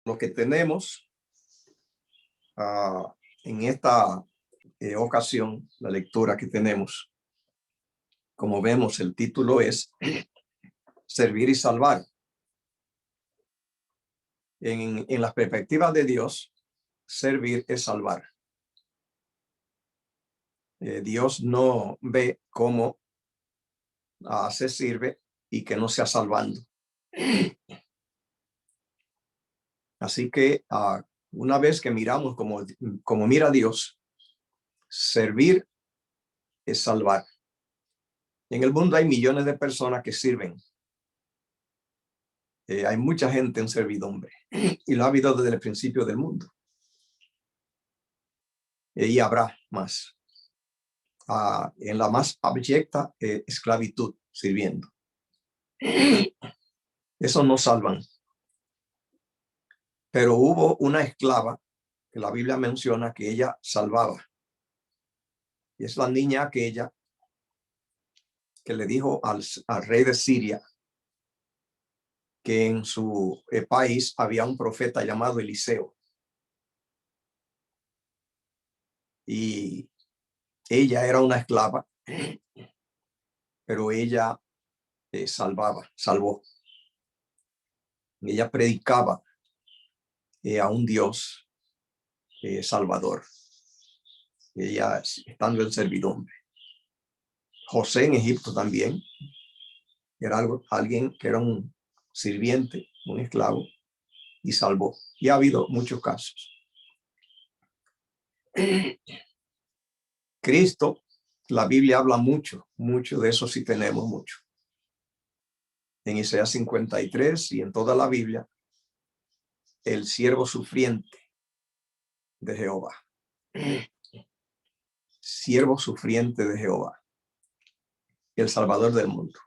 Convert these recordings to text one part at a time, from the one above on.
Lo que tenemos en esta ocasión, la lectura que tenemos, como vemos, el título es Servir y Salvar. En las perspectivas de Dios, servir es salvar. Dios no ve cómo se sirve y que no sea salvando. Así que una vez que miramos como mira Dios, servir es salvar. En el mundo hay millones de personas que sirven. Hay mucha gente en servidumbre y lo ha habido desde el principio del mundo. Y habrá más. En la más abyecta esclavitud sirviendo. Eso no salvan. Pero hubo una esclava que la Biblia menciona que ella salvaba. Y es la niña aquella que le dijo al rey de Siria que en su país había un profeta llamado Eliseo. Y ella era una esclava, pero ella salvó. Ella predicaba a un Dios salvador. Ella estando en servidumbre. José en Egipto también era alguien que era un sirviente, un esclavo, y salvó. Y ha habido muchos casos. Cristo, la Biblia habla mucho de eso, sí tenemos mucho. En Isaías 53 y en toda la Biblia, el siervo sufriente de Jehová. Siervo sufriente de Jehová, el Salvador del mundo.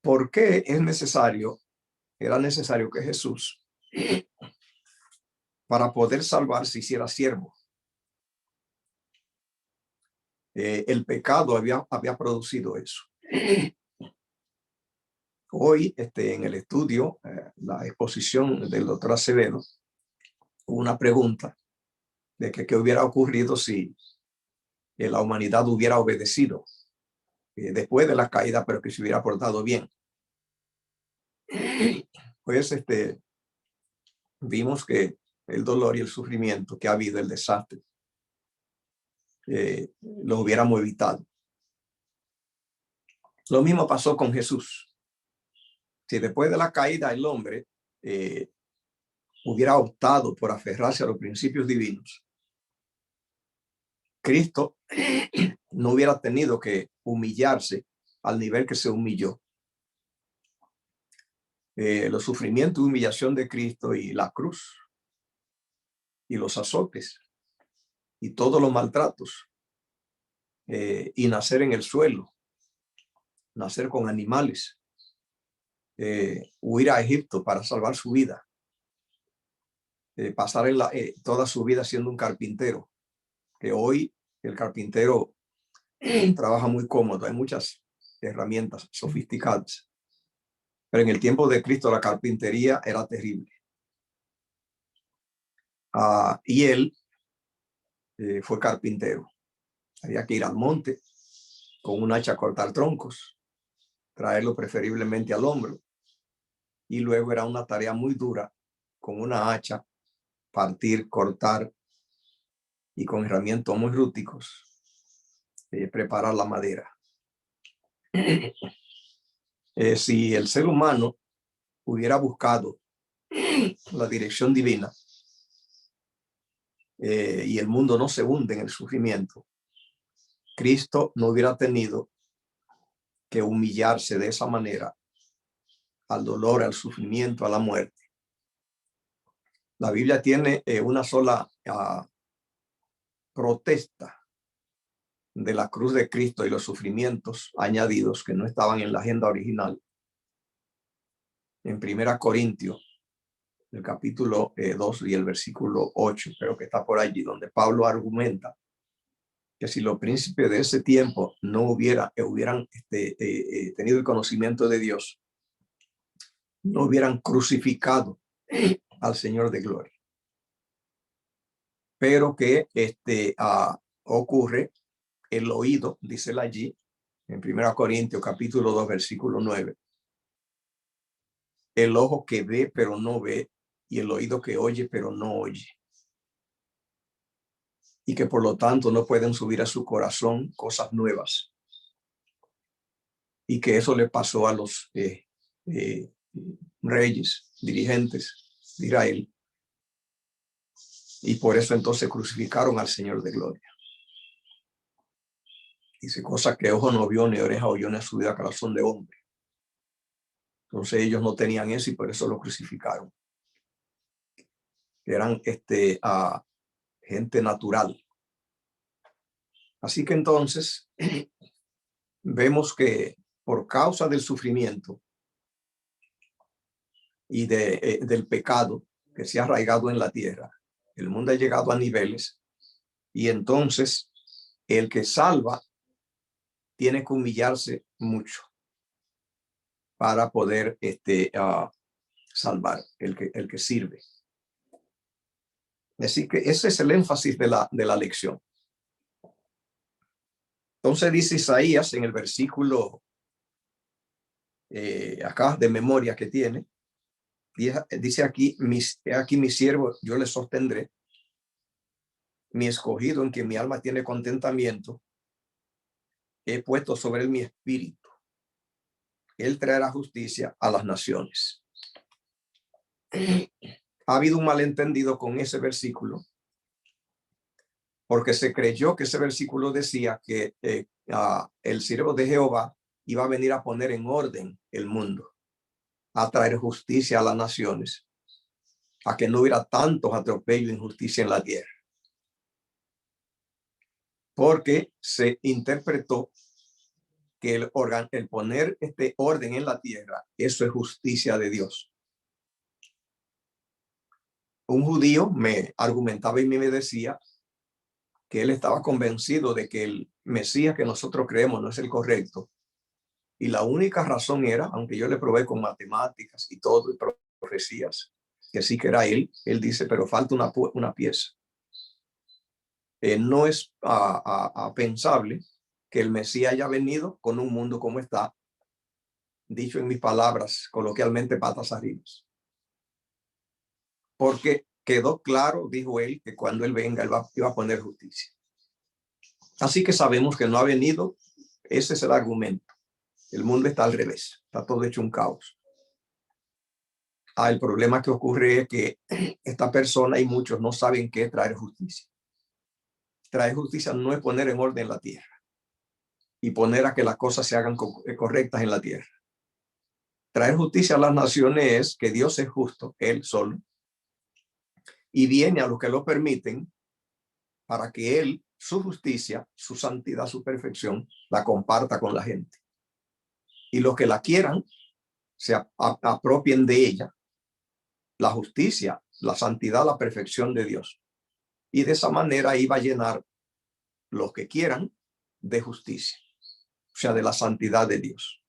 ¿Por qué era necesario que Jesús, para poder salvar, se hiciera siervo? El pecado había producido eso. Hoy, en el estudio, la exposición del doctor Acevedo, hubo una pregunta de que qué hubiera ocurrido si la humanidad hubiera obedecido después de la caída, pero que se hubiera portado bien. Pues vimos que el dolor y el sufrimiento que ha habido, el desastre, lo hubiéramos evitado. Lo mismo pasó con Jesús. Si después de la caída el hombre hubiera optado por aferrarse a los principios divinos, Cristo no hubiera tenido que humillarse al nivel que se humilló. Los sufrimientos y humillación de Cristo y la cruz y los azotes y todos los maltratos y nacer en el suelo, nacer con animales, huir a Egipto para salvar su vida, pasar toda su vida siendo un carpintero, que hoy el carpintero trabaja muy cómodo, hay muchas herramientas sofisticadas, pero en el tiempo de Cristo la carpintería era terrible. Y él fue carpintero. Había que ir al monte con un hacha a cortar troncos, traerlo preferiblemente al hombro, y luego era una tarea muy dura con una hacha partir, cortar y con herramientas muy rústicos preparar la madera. Si el ser humano hubiera buscado la dirección divina y el mundo no se hunde en el sufrimiento, Cristo no hubiera tenido que humillarse de esa manera al dolor, al sufrimiento, a la muerte. La Biblia tiene una sola protesta de la cruz de Cristo y los sufrimientos añadidos que no estaban en la agenda original. En 1 Corintios, el capítulo 2 y el versículo 8, creo que está por allí, donde Pablo argumenta que si los príncipes de ese tiempo no hubieran tenido el conocimiento de Dios, no hubieran crucificado al Señor de gloria. Pero que ocurre el oído, dice él allí, en 1 Corintios capítulo 2, versículo 9. El ojo que ve, pero no ve, y el oído que oye, pero no oye. Y que por lo tanto no pueden subir a su corazón cosas nuevas. Y que eso le pasó a los reyes, dirigentes de Israel. Y por eso entonces crucificaron al Señor de gloria. Dice, cosa que ojo no vio, ni oreja oyó, ni ha subido a corazón de hombre. Entonces ellos no tenían eso y por eso lo crucificaron. Eran gente natural. Así que entonces vemos que por causa del sufrimiento y del pecado que se ha arraigado en la tierra, el mundo ha llegado a niveles y entonces el que salva tiene que humillarse mucho para poder salvar, el que sirve. Así que ese es el énfasis de la lección. Entonces dice Isaías en el versículo acá de memoria que tiene, dice aquí mi siervo, yo le sostendré, mi escogido en quien mi alma tiene contentamiento, he puesto sobre él mi espíritu. Él traerá justicia a las naciones. Ha habido un malentendido con ese versículo, porque se creyó que ese versículo decía que el siervo de Jehová iba a venir a poner en orden el mundo, a traer justicia a las naciones, a que no hubiera tantos atropellos e injusticia en la tierra. Porque se interpretó que el poner este orden en la tierra, eso es justicia de Dios. Un judío me argumentaba y me decía que él estaba convencido de que el Mesías que nosotros creemos no es el correcto. Y la única razón era, aunque yo le probé con matemáticas y todo, y profecías, que sí que era él, él dice, pero falta una pieza. No es pensable que el Mesías haya venido con un mundo como está, dicho en mis palabras, coloquialmente patas arriba. Porque quedó claro, dijo él, que cuando él venga, él iba a poner justicia. Así que sabemos que no ha venido. Ese es el argumento. El mundo está al revés, está todo hecho un caos. El problema que ocurre es que esta persona y muchos no saben qué es traer justicia. Traer justicia no es poner en orden la tierra y poner a que las cosas se hagan correctas en la tierra. Traer justicia a las naciones es que Dios es justo, él solo, y viene a los que lo permiten para que él, su justicia, su santidad, su perfección, la comparta con la gente. Y los que la quieran se apropien de ella, la justicia, la santidad, la perfección de Dios. Y de esa manera iba a llenar los que quieran de justicia, o sea, de la santidad de Dios.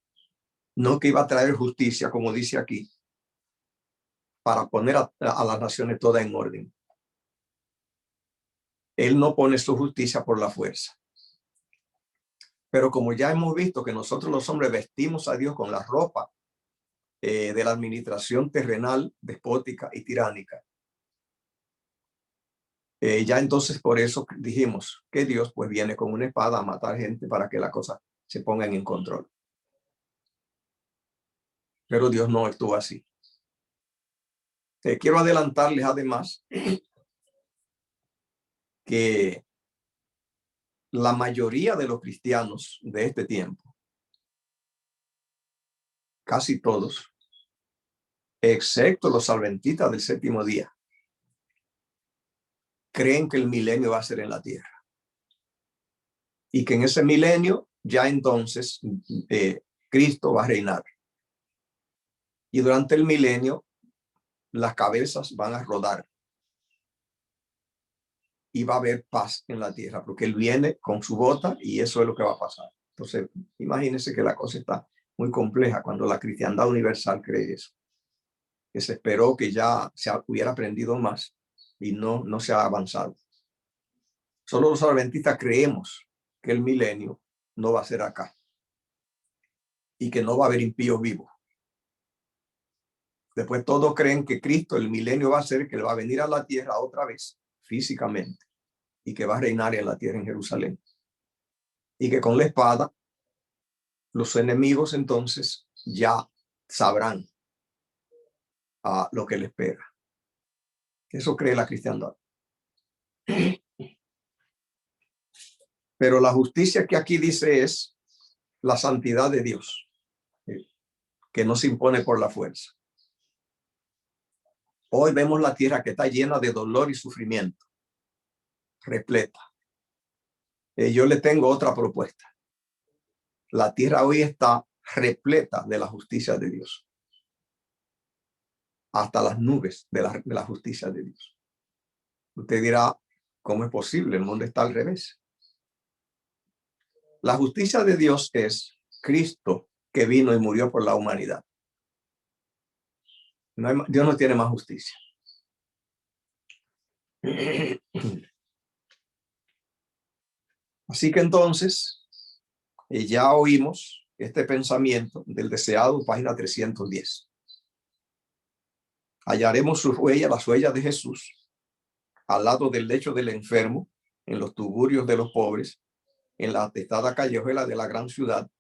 No que iba a traer justicia, como dice aquí, para poner a las naciones todas en orden. Él no pone su justicia por la fuerza. Pero como ya hemos visto que nosotros los hombres vestimos a Dios con la ropa de la administración terrenal, despótica y tiránica, ya entonces por eso dijimos que Dios pues viene con una espada a matar gente para que las cosas se pongan en control. Pero Dios no estuvo así. Quiero adelantarles además que la mayoría de los cristianos de este tiempo, casi todos, excepto los adventistas del séptimo día, creen que el milenio va a ser en la tierra. Y que en ese milenio ya entonces Cristo va a reinar. Y durante el milenio las cabezas van a rodar. Y va a haber paz en la tierra, porque Él viene con su bota y eso es lo que va a pasar. Entonces, imagínense que la cosa está muy compleja cuando la cristiandad universal cree eso. que se esperó que ya se hubiera aprendido más y no se ha avanzado. Solo los adventistas creemos que el milenio no va a ser acá y que no va a haber impíos vivos. Después todos creen que Cristo, el milenio va a ser que él va a venir a la tierra otra vez físicamente y que va a reinar en la tierra en Jerusalén. Y que con la espada los enemigos entonces ya sabrán lo que les espera. Eso cree la cristiandad. Pero la justicia que aquí dice es la santidad de Dios, que no se impone por la fuerza. Hoy vemos la tierra que está llena de dolor y sufrimiento, repleta. Yo le tengo otra propuesta. La tierra hoy está repleta de la justicia de Dios. Hasta las nubes de la justicia de Dios. Usted dirá, ¿cómo es posible? El mundo está al revés. La justicia de Dios es Cristo que vino y murió por la humanidad. Dios no tiene más justicia. Así que entonces, ya oímos este pensamiento del deseado, página 310. Hallaremos sus huellas, las huellas de Jesús, al lado del lecho del enfermo, en los tugurios de los pobres, en la atestada callejuela de la gran ciudad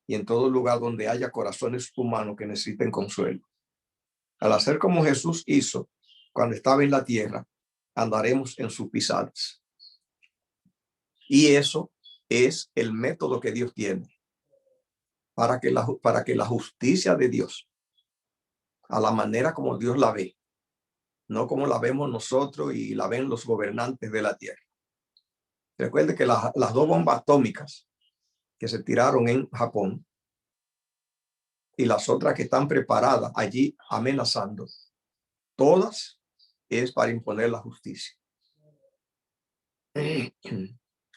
y en todo lugar donde haya corazones humanos que necesiten consuelo. Al hacer como Jesús hizo cuando estaba en la tierra, andaremos en sus pisadas. Y eso es el método que Dios tiene para que la justicia de Dios, a la manera como Dios la ve, no como la vemos nosotros y la ven los gobernantes de la tierra. Recuerde que las dos bombas atómicas que se tiraron en Japón y las otras que están preparadas allí amenazando, todas es para imponer la justicia.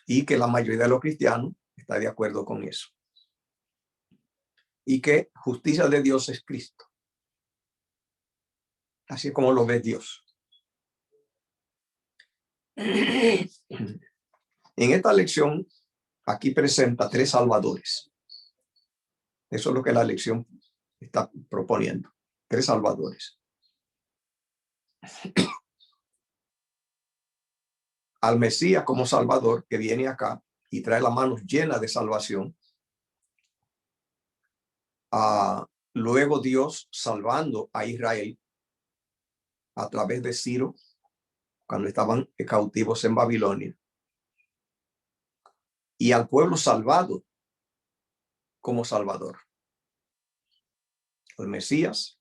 Y que la mayoría de los cristianos está de acuerdo con eso. Y que justicia de Dios es Cristo. Así como lo ve Dios. En esta lección, aquí presenta tres salvadores. Eso es lo que la lección está proponiendo. Tres salvadores. Al Mesías como Salvador que viene acá y trae las manos llenas de salvación. Luego Dios salvando a Israel a través de Ciro cuando estaban cautivos en Babilonia. Y al pueblo salvado como Salvador. El Mesías,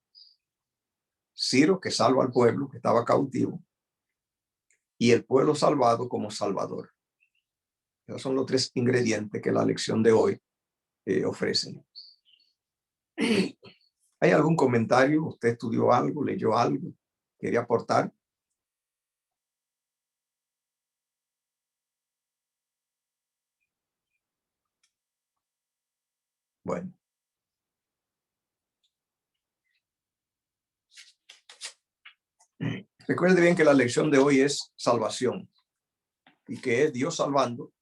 Ciro que salva al pueblo que estaba cautivo y el pueblo salvado como Salvador. Esos son los tres ingredientes que la lección de hoy ofrece. ¿Hay algún comentario? ¿Usted estudió algo? ¿Leyó algo? ¿Quería aportar? Bueno. Recuerde bien que la lección de hoy es salvación y que es Dios salvando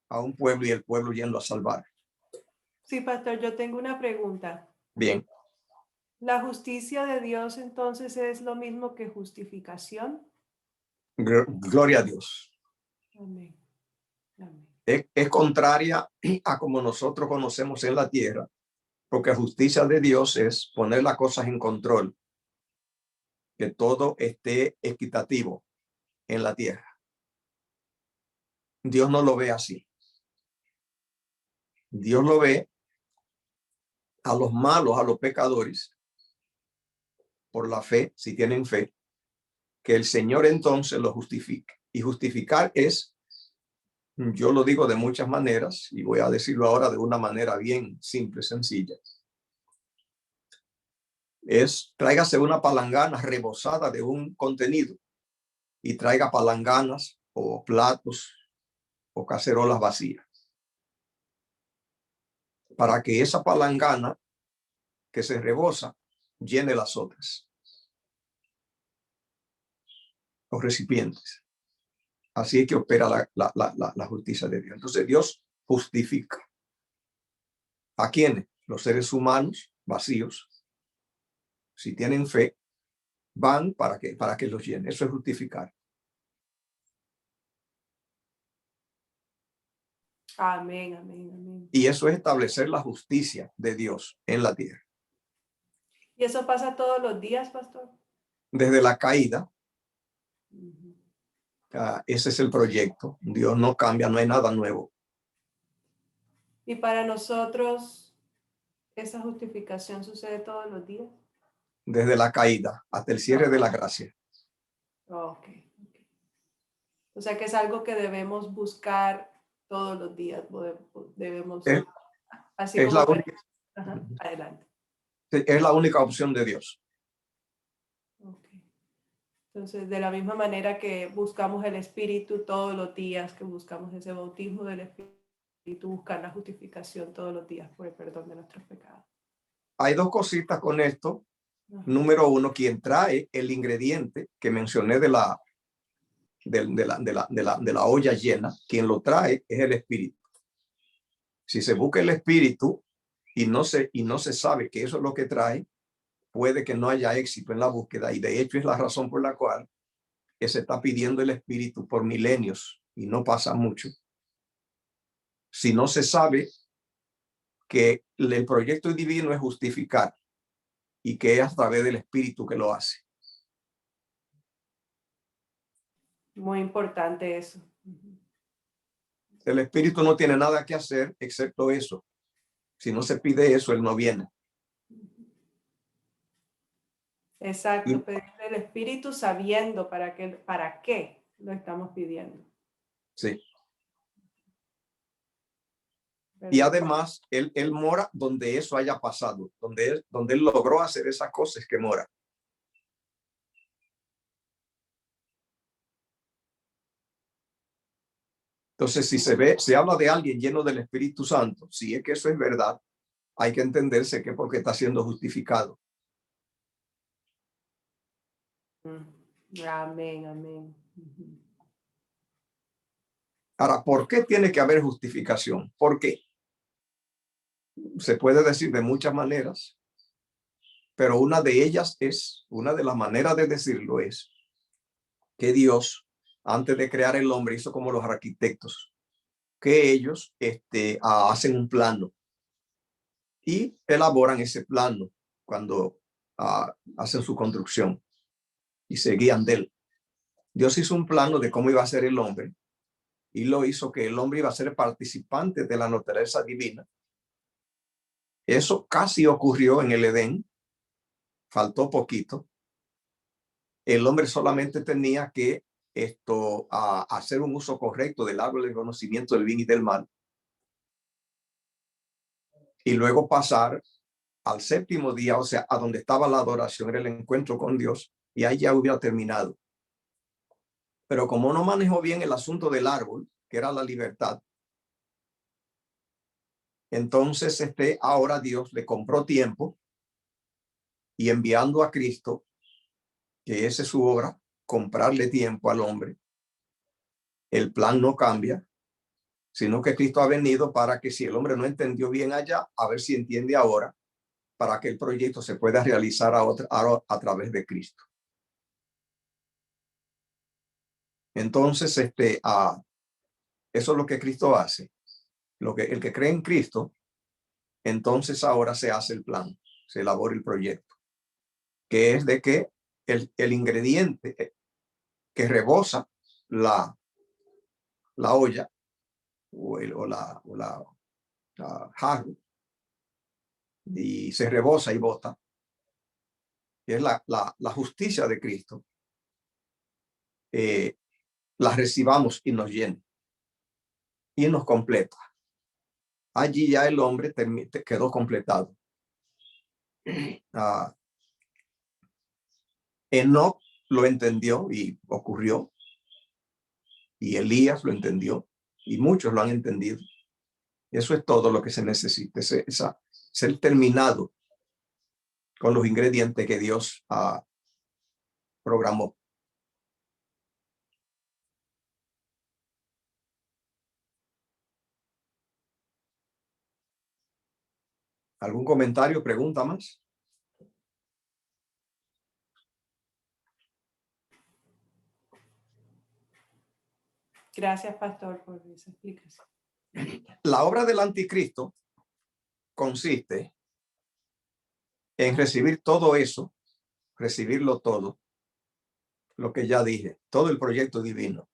a un pueblo y el pueblo yendo a salvar. Sí, pastor, yo tengo una pregunta. Bien. ¿La justicia de Dios entonces es lo mismo que justificación? Gloria a Dios. Amén. Amén. Es contraria a como nosotros conocemos en la tierra, porque justicia de Dios es poner las cosas en control, que todo esté equitativo en la tierra. Dios no lo ve así. Dios lo ve a los malos, a los pecadores, por la fe, si tienen fe, que el Señor entonces lo justifique. Y justificar es, yo lo digo de muchas maneras, y voy a decirlo ahora de una manera bien simple, sencilla. Es, tráigase una palangana rebosada de un contenido y traiga palanganas o platos o cacerolas vacías. Para que esa palangana que se rebosa llene las otras, los recipientes. Así es que opera la justicia de Dios. Entonces Dios justifica. ¿A quiénes? Los seres humanos vacíos. Si tienen fe, van para que los llene. Eso es justificar. Amén, amén, amén. Y eso es establecer la justicia de Dios en la tierra. ¿Y eso pasa todos los días, pastor? Desde la caída, ese es el proyecto. Dios no cambia, no hay nada nuevo. ¿Y para nosotros esa justificación sucede todos los días? Desde la caída hasta el cierre de la gracia. Okay. O sea que es algo que debemos buscar todos los días. Debemos, así Es como la única, adelante. es la única opción de Dios. Okay. Entonces, de la misma manera que buscamos el Espíritu todos los días, que buscamos ese bautismo del Espíritu, buscar la justificación todos los días por el perdón de nuestros pecados. Hay dos cositas con esto. Número uno, quien trae el ingrediente que mencioné de la olla llena, quien lo trae es el Espíritu. Si se busca el Espíritu y no se sabe que eso es lo que trae, puede que no haya éxito en la búsqueda, y de hecho es la razón por la cual se está pidiendo el Espíritu por milenios y no pasa mucho. Si no se sabe que el proyecto divino es justificar y que es a través del Espíritu que lo hace. Muy importante eso. El Espíritu no tiene nada que hacer excepto eso. Si no se pide eso, él no viene. Exacto, pedir el Espíritu sabiendo para qué lo estamos pidiendo. Sí. ¿Verdad? Y además, él mora donde eso haya pasado, donde él logró hacer esas cosas que mora. Entonces, si se habla de alguien lleno del Espíritu Santo, si es que eso es verdad, hay que entenderse que porque está siendo justificado. Amén, amén. Ahora, ¿por qué tiene que haber justificación? ¿Por qué? Se puede decir de muchas maneras, pero una de las maneras de decirlo es que Dios, antes de crear el hombre, hizo como los arquitectos, que ellos hacen un plano y elaboran ese plano cuando hacen su construcción y se guían de él. Dios hizo un plano de cómo iba a ser el hombre y lo hizo que el hombre iba a ser participante de la naturaleza divina. Eso casi ocurrió en el Edén, faltó poquito. El hombre solamente tenía que hacer un uso correcto del árbol del conocimiento del bien y del mal y luego pasar al séptimo día, o sea, a donde estaba la adoración, era el encuentro con Dios, y ahí ya hubiera terminado. Pero como no manejó bien el asunto del árbol, que era la libertad, entonces ahora Dios le compró tiempo y enviando a Cristo, que esa es su obra, comprarle tiempo al hombre. El plan no cambia, sino que Cristo ha venido para que si el hombre no entendió bien allá, a ver si entiende ahora, para que el proyecto se pueda realizar a través de Cristo. Entonces, eso es lo que Cristo hace. El que cree en Cristo, entonces ahora se hace el plan, se elabora el proyecto, que es de que el ingrediente que rebosa la olla o la jarro y se rebosa y bota, que es la justicia de Cristo, la recibamos y nos llena y nos completa. Allí ya el hombre quedó completado. Enoc lo entendió y ocurrió, y Elías lo entendió y muchos lo han entendido. Eso es todo lo que se necesita, ser terminado con los ingredientes que Dios programó. ¿Algún comentario, pregunta más? Gracias, pastor, por esa explicación. La obra del anticristo consiste en recibir todo eso, recibirlo todo, lo que ya dije, todo el proyecto divino,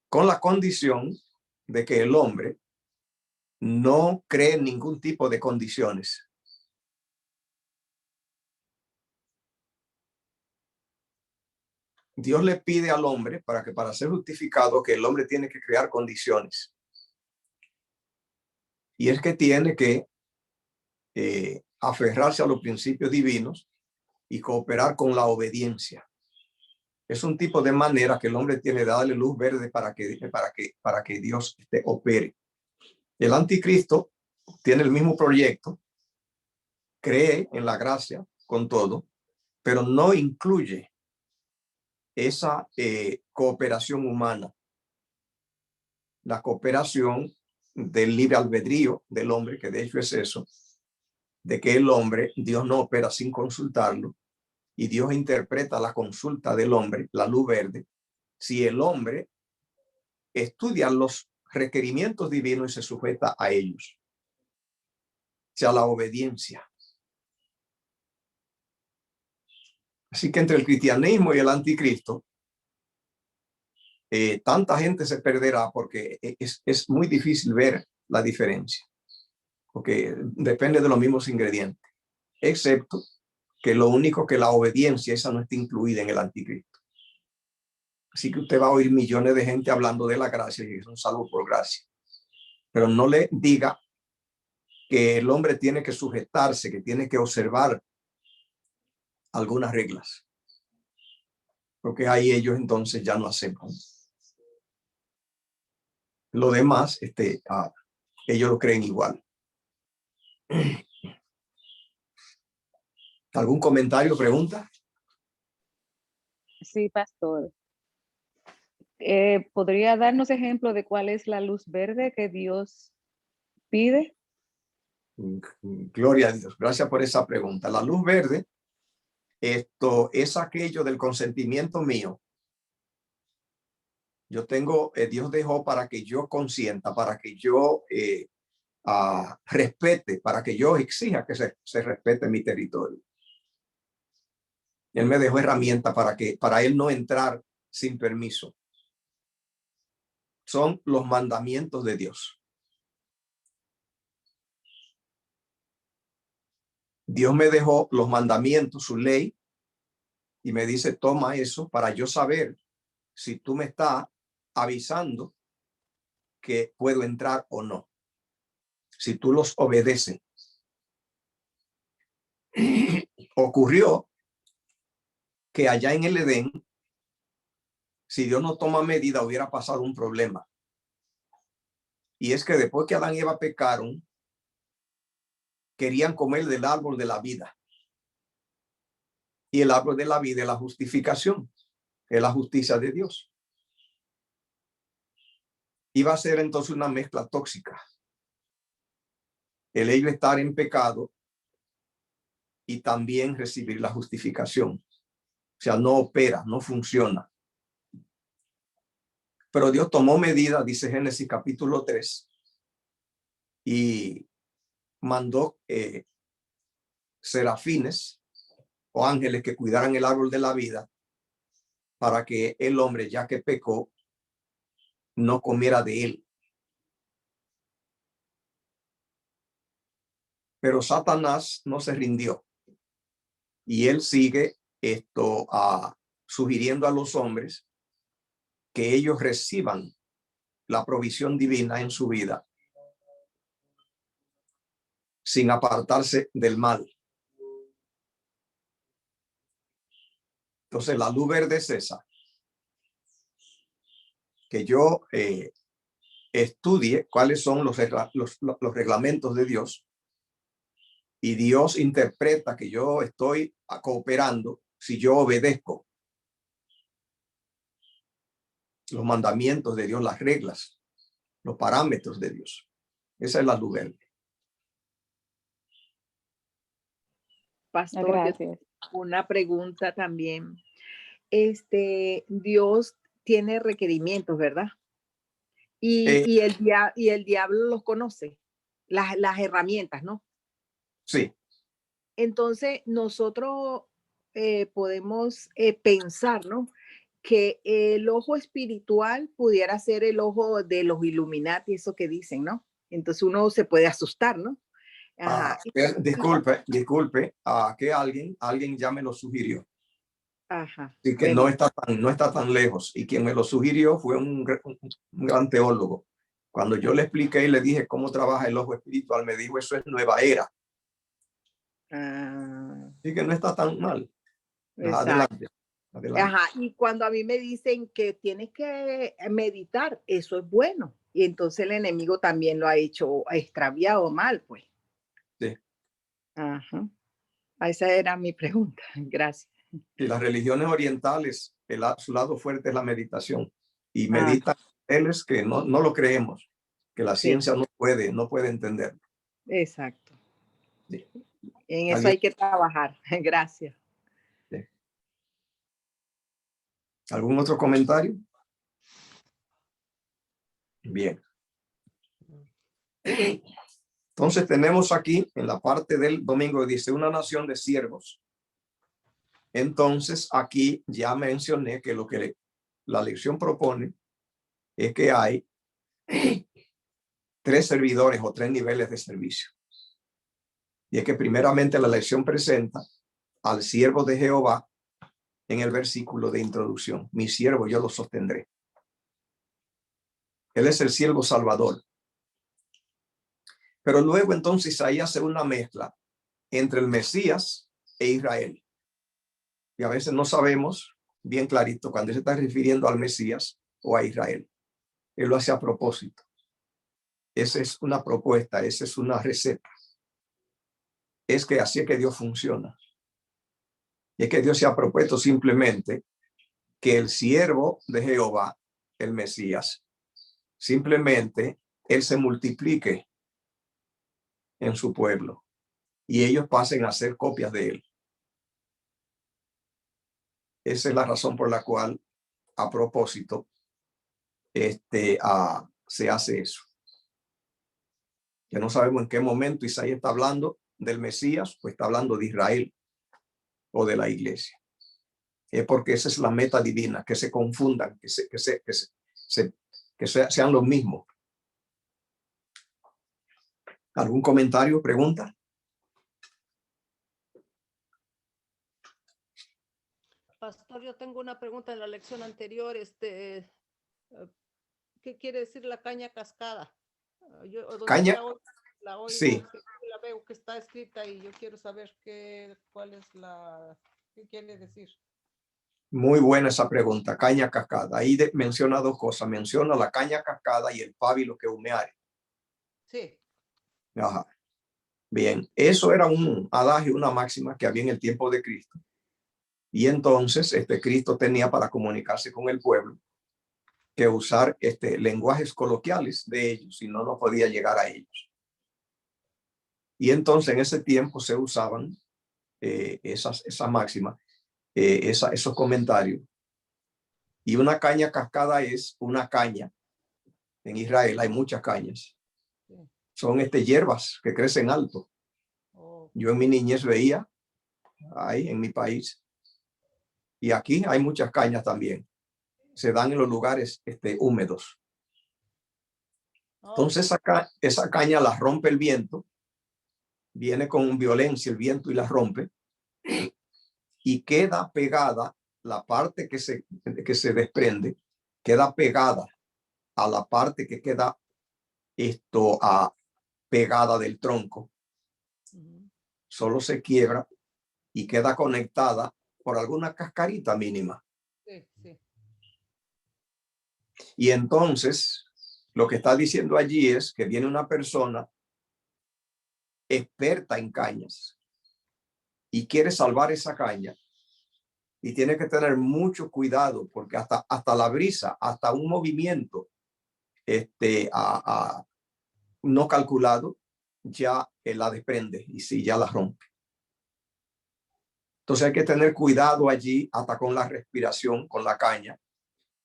con la condición de que el hombre no cree ningún tipo de condiciones. Dios le pide al hombre para ser justificado, que el hombre tiene que crear condiciones. Y es que tiene que aferrarse a los principios divinos y cooperar con la obediencia. Es un tipo de manera que el hombre tiene de darle luz verde para que Dios opere. El anticristo tiene el mismo proyecto, cree en la gracia con todo, pero no incluye esa cooperación humana, la cooperación del libre albedrío del hombre, que de hecho es eso, de que el hombre, Dios no opera sin consultarlo, y Dios interpreta la consulta del hombre, la luz verde, si el hombre estudia los requerimientos divinos y se sujeta a ellos, o sea, la obediencia. Así que entre el cristianismo y el anticristo, tanta gente se perderá porque es muy difícil ver la diferencia, porque depende de los mismos ingredientes, excepto que lo único que la obediencia, esa no está incluida en el anticristo. Así que usted va a oír millones de gente hablando de la gracia y que son salvos por gracia, pero no le diga que el hombre tiene que sujetarse, que tiene que observar algunas reglas, porque ahí ellos entonces ya no aceptan. Lo demás, ellos lo creen igual. ¿Algún comentario, pregunta? Sí, pastor. ¿Podría darnos ejemplo de cuál es la luz verde que Dios pide? Gloria a Dios. Gracias por esa pregunta. La luz verde, es aquello del consentimiento mío. Yo tengo, Dios dejó para que yo consienta, para que yo respete, para que yo exija que se respete mi territorio. Él me dejó herramienta para él no entrar sin permiso. Son los mandamientos de Dios. Dios me dejó los mandamientos, su ley, y me dice, toma eso para yo saber si tú me estás avisando que puedo entrar o no, si tú los obedeces. Ocurrió que allá en el Edén, si Dios no toma medida, hubiera pasado un problema. Y es que después que Adán y Eva pecaron, querían comer del árbol de la vida. Y el árbol de la vida es la justificación, es la justicia de Dios. Iba a ser entonces una mezcla tóxica. El ellos estar en pecado y también recibir la justificación. O sea, no opera, no funciona. Pero Dios tomó medidas, dice Génesis capítulo 3, y mandó serafines o ángeles que cuidaran el árbol de la vida para que el hombre, ya que pecó, no comiera de él. Pero Satanás no se rindió y él sigue sugiriendo a los hombres que ellos reciban la provisión divina en su vida sin apartarse del mal. Entonces la luz verde es esa, que yo estudie cuáles son los reglamentos de Dios Y Dios interpreta que yo estoy cooperando si yo obedezco los mandamientos de Dios, las reglas, los parámetros de Dios. Esa es la luz verde. Pastor, yo Gracias. tengo una pregunta también. Dios tiene requerimientos, ¿verdad? Y el diablo los conoce, las herramientas, ¿no? Sí. Entonces, nosotros podemos pensar, ¿no? Que el ojo espiritual pudiera ser el ojo de los Illuminati, eso que dicen, ¿no? Entonces uno se puede asustar, ¿no? Ajá. Disculpe, que alguien ya me lo sugirió. Ajá. Así que Bueno, no está tan lejos. Y quien me lo sugirió fue un gran teólogo. Cuando yo le expliqué y le dije cómo trabaja el ojo espiritual, me dijo, eso es nueva era. Así que no está tan mal. exacto. Adelante. Ajá. Y cuando a mí me dicen que tienes que meditar, eso es bueno. Y entonces el enemigo también lo ha hecho extraviado mal, pues. Sí. Ajá. Esa era mi pregunta. Gracias. Y las religiones orientales, su lado fuerte es la meditación. Y meditan es que no lo creemos, que la ciencia no puede entender. Exacto. Sí. En eso hay que trabajar. Gracias. Sí. ¿Algún otro comentario? Bien. Entonces tenemos aquí en la parte del domingo, dice una nación de siervos. Entonces aquí ya mencioné que lo que la lección propone es que hay 3 servidores o 3 niveles de servicio. Y es que primeramente la lección presenta al siervo de Jehová en el versículo de introducción. Mi siervo yo lo sostendré. Él es el siervo salvador. Pero luego entonces ahí hace una mezcla entre el Mesías e Israel. Y a veces no sabemos bien clarito cuando se está refiriendo al Mesías o a Israel. Él lo hace a propósito. Esa es una propuesta, esa es una receta. Es que así es que Dios funciona. Y es que Dios se ha propuesto simplemente que el siervo de Jehová, el Mesías, simplemente él se multiplique en su pueblo y ellos pasen a ser copias de él. Esa es la razón por la cual, a propósito, se hace eso. Que no sabemos en qué momento Isaías está hablando del Mesías o está hablando de Israel o de la iglesia. Es porque esa es la meta divina, que se confundan, que sean los mismos. ¿Algún comentario, pregunta? Pastor, yo tengo una pregunta en la lección anterior. ¿Qué quiere decir la caña cascada? Caña, la oigo, sí. la veo que está escrita y yo quiero saber qué quiere decir. Muy buena esa pregunta, caña cascada. Ahí menciona 2 cosas. Menciona la caña cascada y el pábilo que humeare. Sí. Ajá. Bien, eso era un adagio, una máxima que había en el tiempo de Cristo. Y entonces Cristo tenía para comunicarse con el pueblo que usar lenguajes coloquiales de ellos, si no podía llegar a ellos. Y entonces en ese tiempo se usaban esas máximas, esos comentarios. Y una caña cascada es una caña. En Israel hay muchas cañas. Son hierbas que crecen alto. Yo en mi niñez veía ahí en mi país. Y aquí hay muchas cañas también. Se dan en los lugares húmedos. Entonces esa caña la rompe el viento. Viene con violencia el viento y la rompe. Y queda pegada la parte que se desprende. Queda pegada a la parte que queda pegada del tronco. Solo se quiebra y queda conectada por alguna cascarita mínima. Sí, sí. Y entonces lo que está diciendo allí es que viene una persona experta en cañas y quiere salvar esa caña, y tiene que tener mucho cuidado porque hasta la brisa, hasta un movimiento no calculado, ya la desprende y si ya la rompe. Entonces hay que tener cuidado allí hasta con la respiración, con la caña,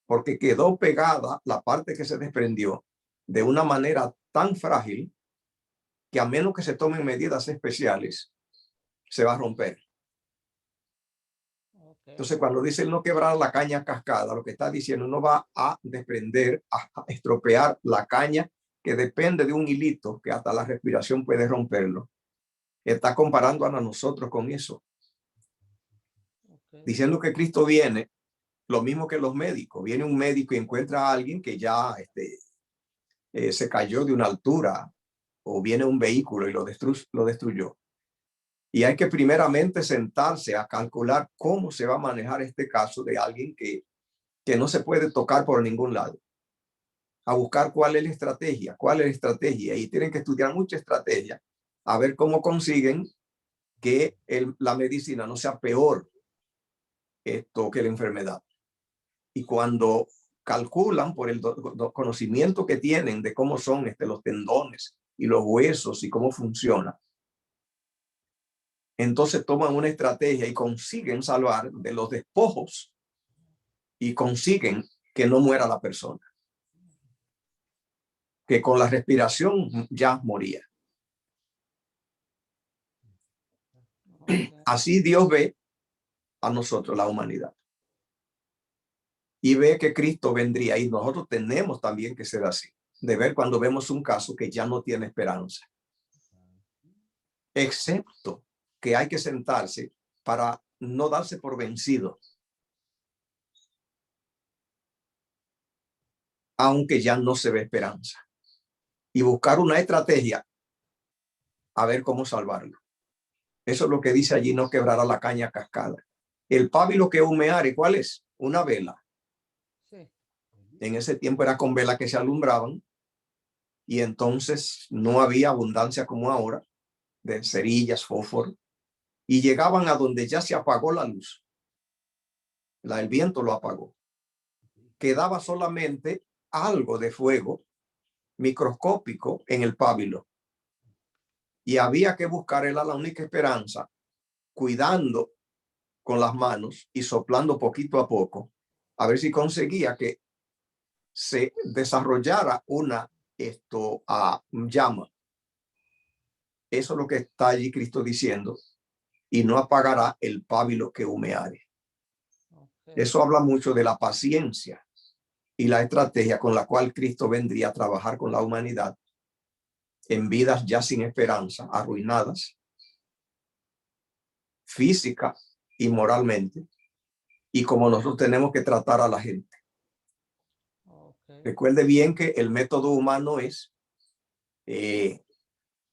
porque quedó pegada la parte que se desprendió de una manera tan frágil que a menos que se tomen medidas especiales, se va a romper. Entonces, cuando dice no quebrar la caña cascada, lo que está diciendo no va a desprender, a estropear la caña que depende de un hilito que hasta la respiración puede romperlo. Está comparando a nosotros con eso. Diciendo que Cristo viene, lo mismo que los médicos. Viene un médico y encuentra a alguien que ya se cayó de una altura, o viene un vehículo y lo destruyó. Y hay que primeramente sentarse a calcular cómo se va a manejar este caso de alguien que no se puede tocar por ningún lado. A buscar cuál es la estrategia, y tienen que estudiar mucha estrategia a ver cómo consiguen que la medicina no sea peor que la enfermedad. Y cuando calculan por el conocimiento que tienen de cómo son los tendones y los huesos y cómo funciona, entonces toman una estrategia y consiguen salvar de los despojos y consiguen que no muera la persona, que con la respiración ya moría. Así Dios ve a nosotros, la humanidad, y ve que Cristo vendría, y nosotros tenemos también que ser así, de ver cuando vemos un caso que ya no tiene esperanza, excepto que hay que sentarse para no darse por vencido, aunque ya no se ve esperanza, y buscar una estrategia a ver cómo salvarlo. Eso es lo que dice allí, no quebrará la caña cascada. El pábilo que humeare, ¿cuál es? Una vela. Sí. En ese tiempo era con velas que se alumbraban, y entonces no había abundancia como ahora de cerillas, fósforo, y llegaban a donde ya se apagó la luz. El viento lo apagó. Quedaba solamente algo de fuego microscópico en el pábilo, y había que buscar, era la única esperanza, cuidando con las manos y soplando poquito a poco, a ver si conseguía que se desarrollara una llama. Eso es lo que está allí Cristo diciendo, y no apagará el pábilo que humeare. Eso habla mucho de la paciencia y la estrategia con la cual Cristo vendría a trabajar con la humanidad en vidas ya sin esperanza, arruinadas, física y moralmente, y como nosotros tenemos que tratar a la gente. Recuerde bien que el método humano es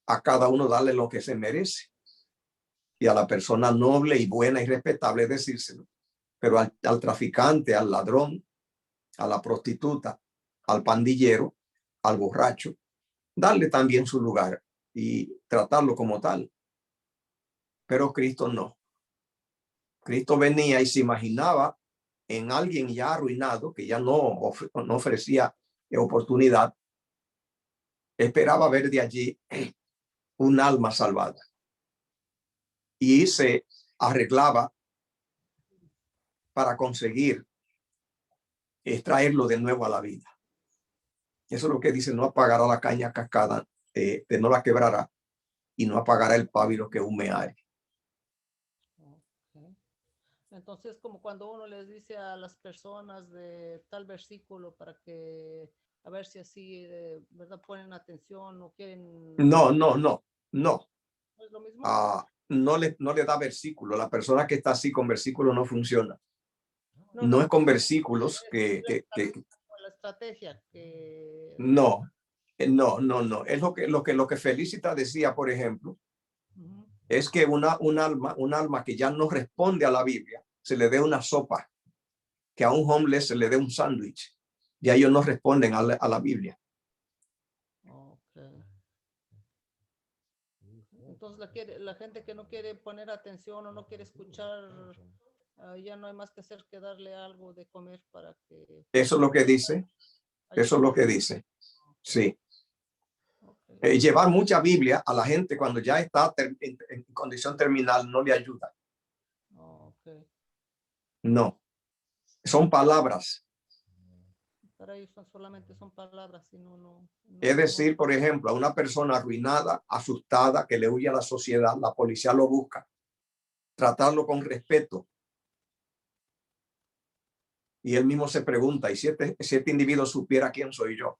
a cada uno darle lo que se merece, y a la persona noble y buena y respetable decírselo, pero al traficante, al ladrón, a la prostituta, al pandillero, al borracho, darle también su lugar y tratarlo como tal. Pero Cristo no. Cristo venía y se imaginaba en alguien ya arruinado, que ya no ofrecía oportunidad. Esperaba ver de allí un alma salvada, y se arreglaba para conseguir extraerlo de nuevo a la vida. Eso es lo que dice, no apagará la caña cascada, no la quebrará, y no apagará el pábilo que humeare. Entonces, como cuando uno les dice a las personas de tal versículo para que, a ver si así, ¿verdad? Ponen atención o quieren... No. ¿No es lo mismo? No le da versículo. La persona que está así con versículos no funciona. No es con versículos que la estrategia que... No. Es lo que Felicita decía, por ejemplo, es que un alma que ya no responde a la Biblia, se le dé una sopa, que a un homeless se le dé un sándwich. Ya ellos no responden a la Biblia. entonces la gente que no quiere poner atención o no quiere escuchar, ya no hay más que hacer que darle algo de comer para que... Eso es lo que dice. Eso es lo que dice. Sí. Okay. Llevar mucha Biblia a la gente cuando ya está en condición terminal no le ayuda. Okay. No. Son palabras. Para ellos solamente son palabras, y no Es decir, por ejemplo, a una persona arruinada, asustada, que le huye a la sociedad, la policía lo busca. Tratarlo con respeto. Y él mismo se pregunta, ¿y si este individuo supiera quién soy yo?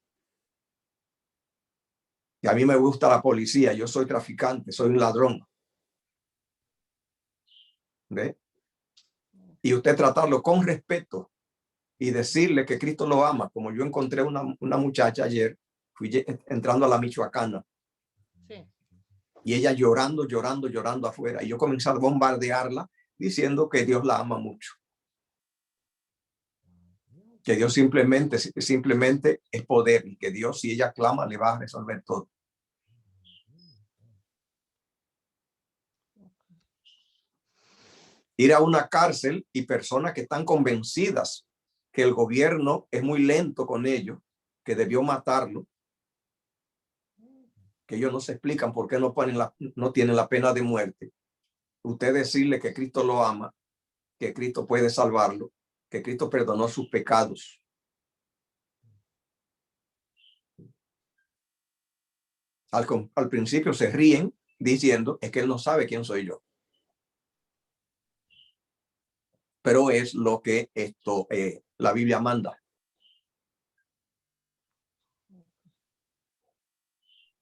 Que a mí me gusta la policía, yo soy traficante, soy un ladrón. ¿Ve? Y usted tratarlo con respeto y decirle que Cristo lo ama, como yo encontré una muchacha ayer, fui entrando a la Michoacana. Sí. Y ella llorando afuera. Y yo comencé a bombardearla diciendo que Dios la ama mucho. Que Dios simplemente es poder y que Dios, si ella clama, le va a resolver todo. Ir a una cárcel y personas que están convencidas que el gobierno es muy lento con ellos, que debió matarlo, que ellos no se explican por qué no tienen la pena de muerte. Usted decirle que Cristo lo ama, que Cristo puede salvarlo, que Cristo perdonó sus pecados. Al principio se ríen diciendo es que él no sabe quién soy yo. Pero es lo que la Biblia manda.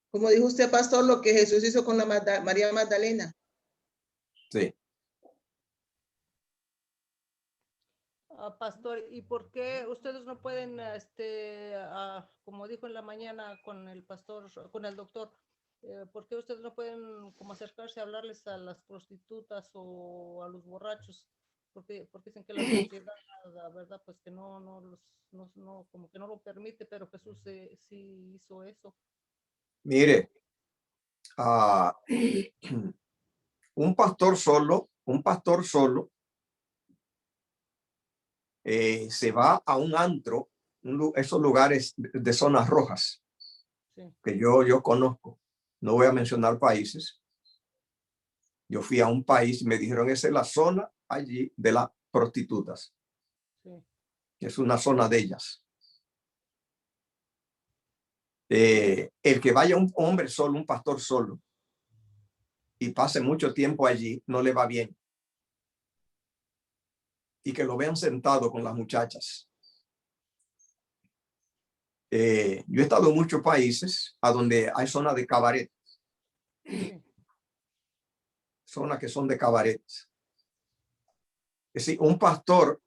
Como dijo usted, pastor, lo que Jesús hizo con la María Magdalena. Sí. Pastor, ¿y por qué ustedes no pueden, como dijo en la mañana con el pastor, con el doctor, por qué ustedes no pueden como acercarse a hablarles a las prostitutas o a los borrachos? Porque dicen que la sociedad, la verdad, pues que no, como que no lo permite, pero Jesús sí hizo eso. Mire, un pastor solo se va a un antro, esos lugares de zonas rojas, sí, que yo conozco. No voy a mencionar países. Yo fui a un país y me dijeron, esa es la zona allí de las prostitutas. sí. Es una zona de ellas. El que vaya un hombre solo, un pastor solo, y pase mucho tiempo allí, no le va bien. Y que lo vean sentado con las muchachas. Yo he estado en muchos países a donde hay zonas de cabaret. Sí. Zonas que son de cabaret. Es decir, un pastor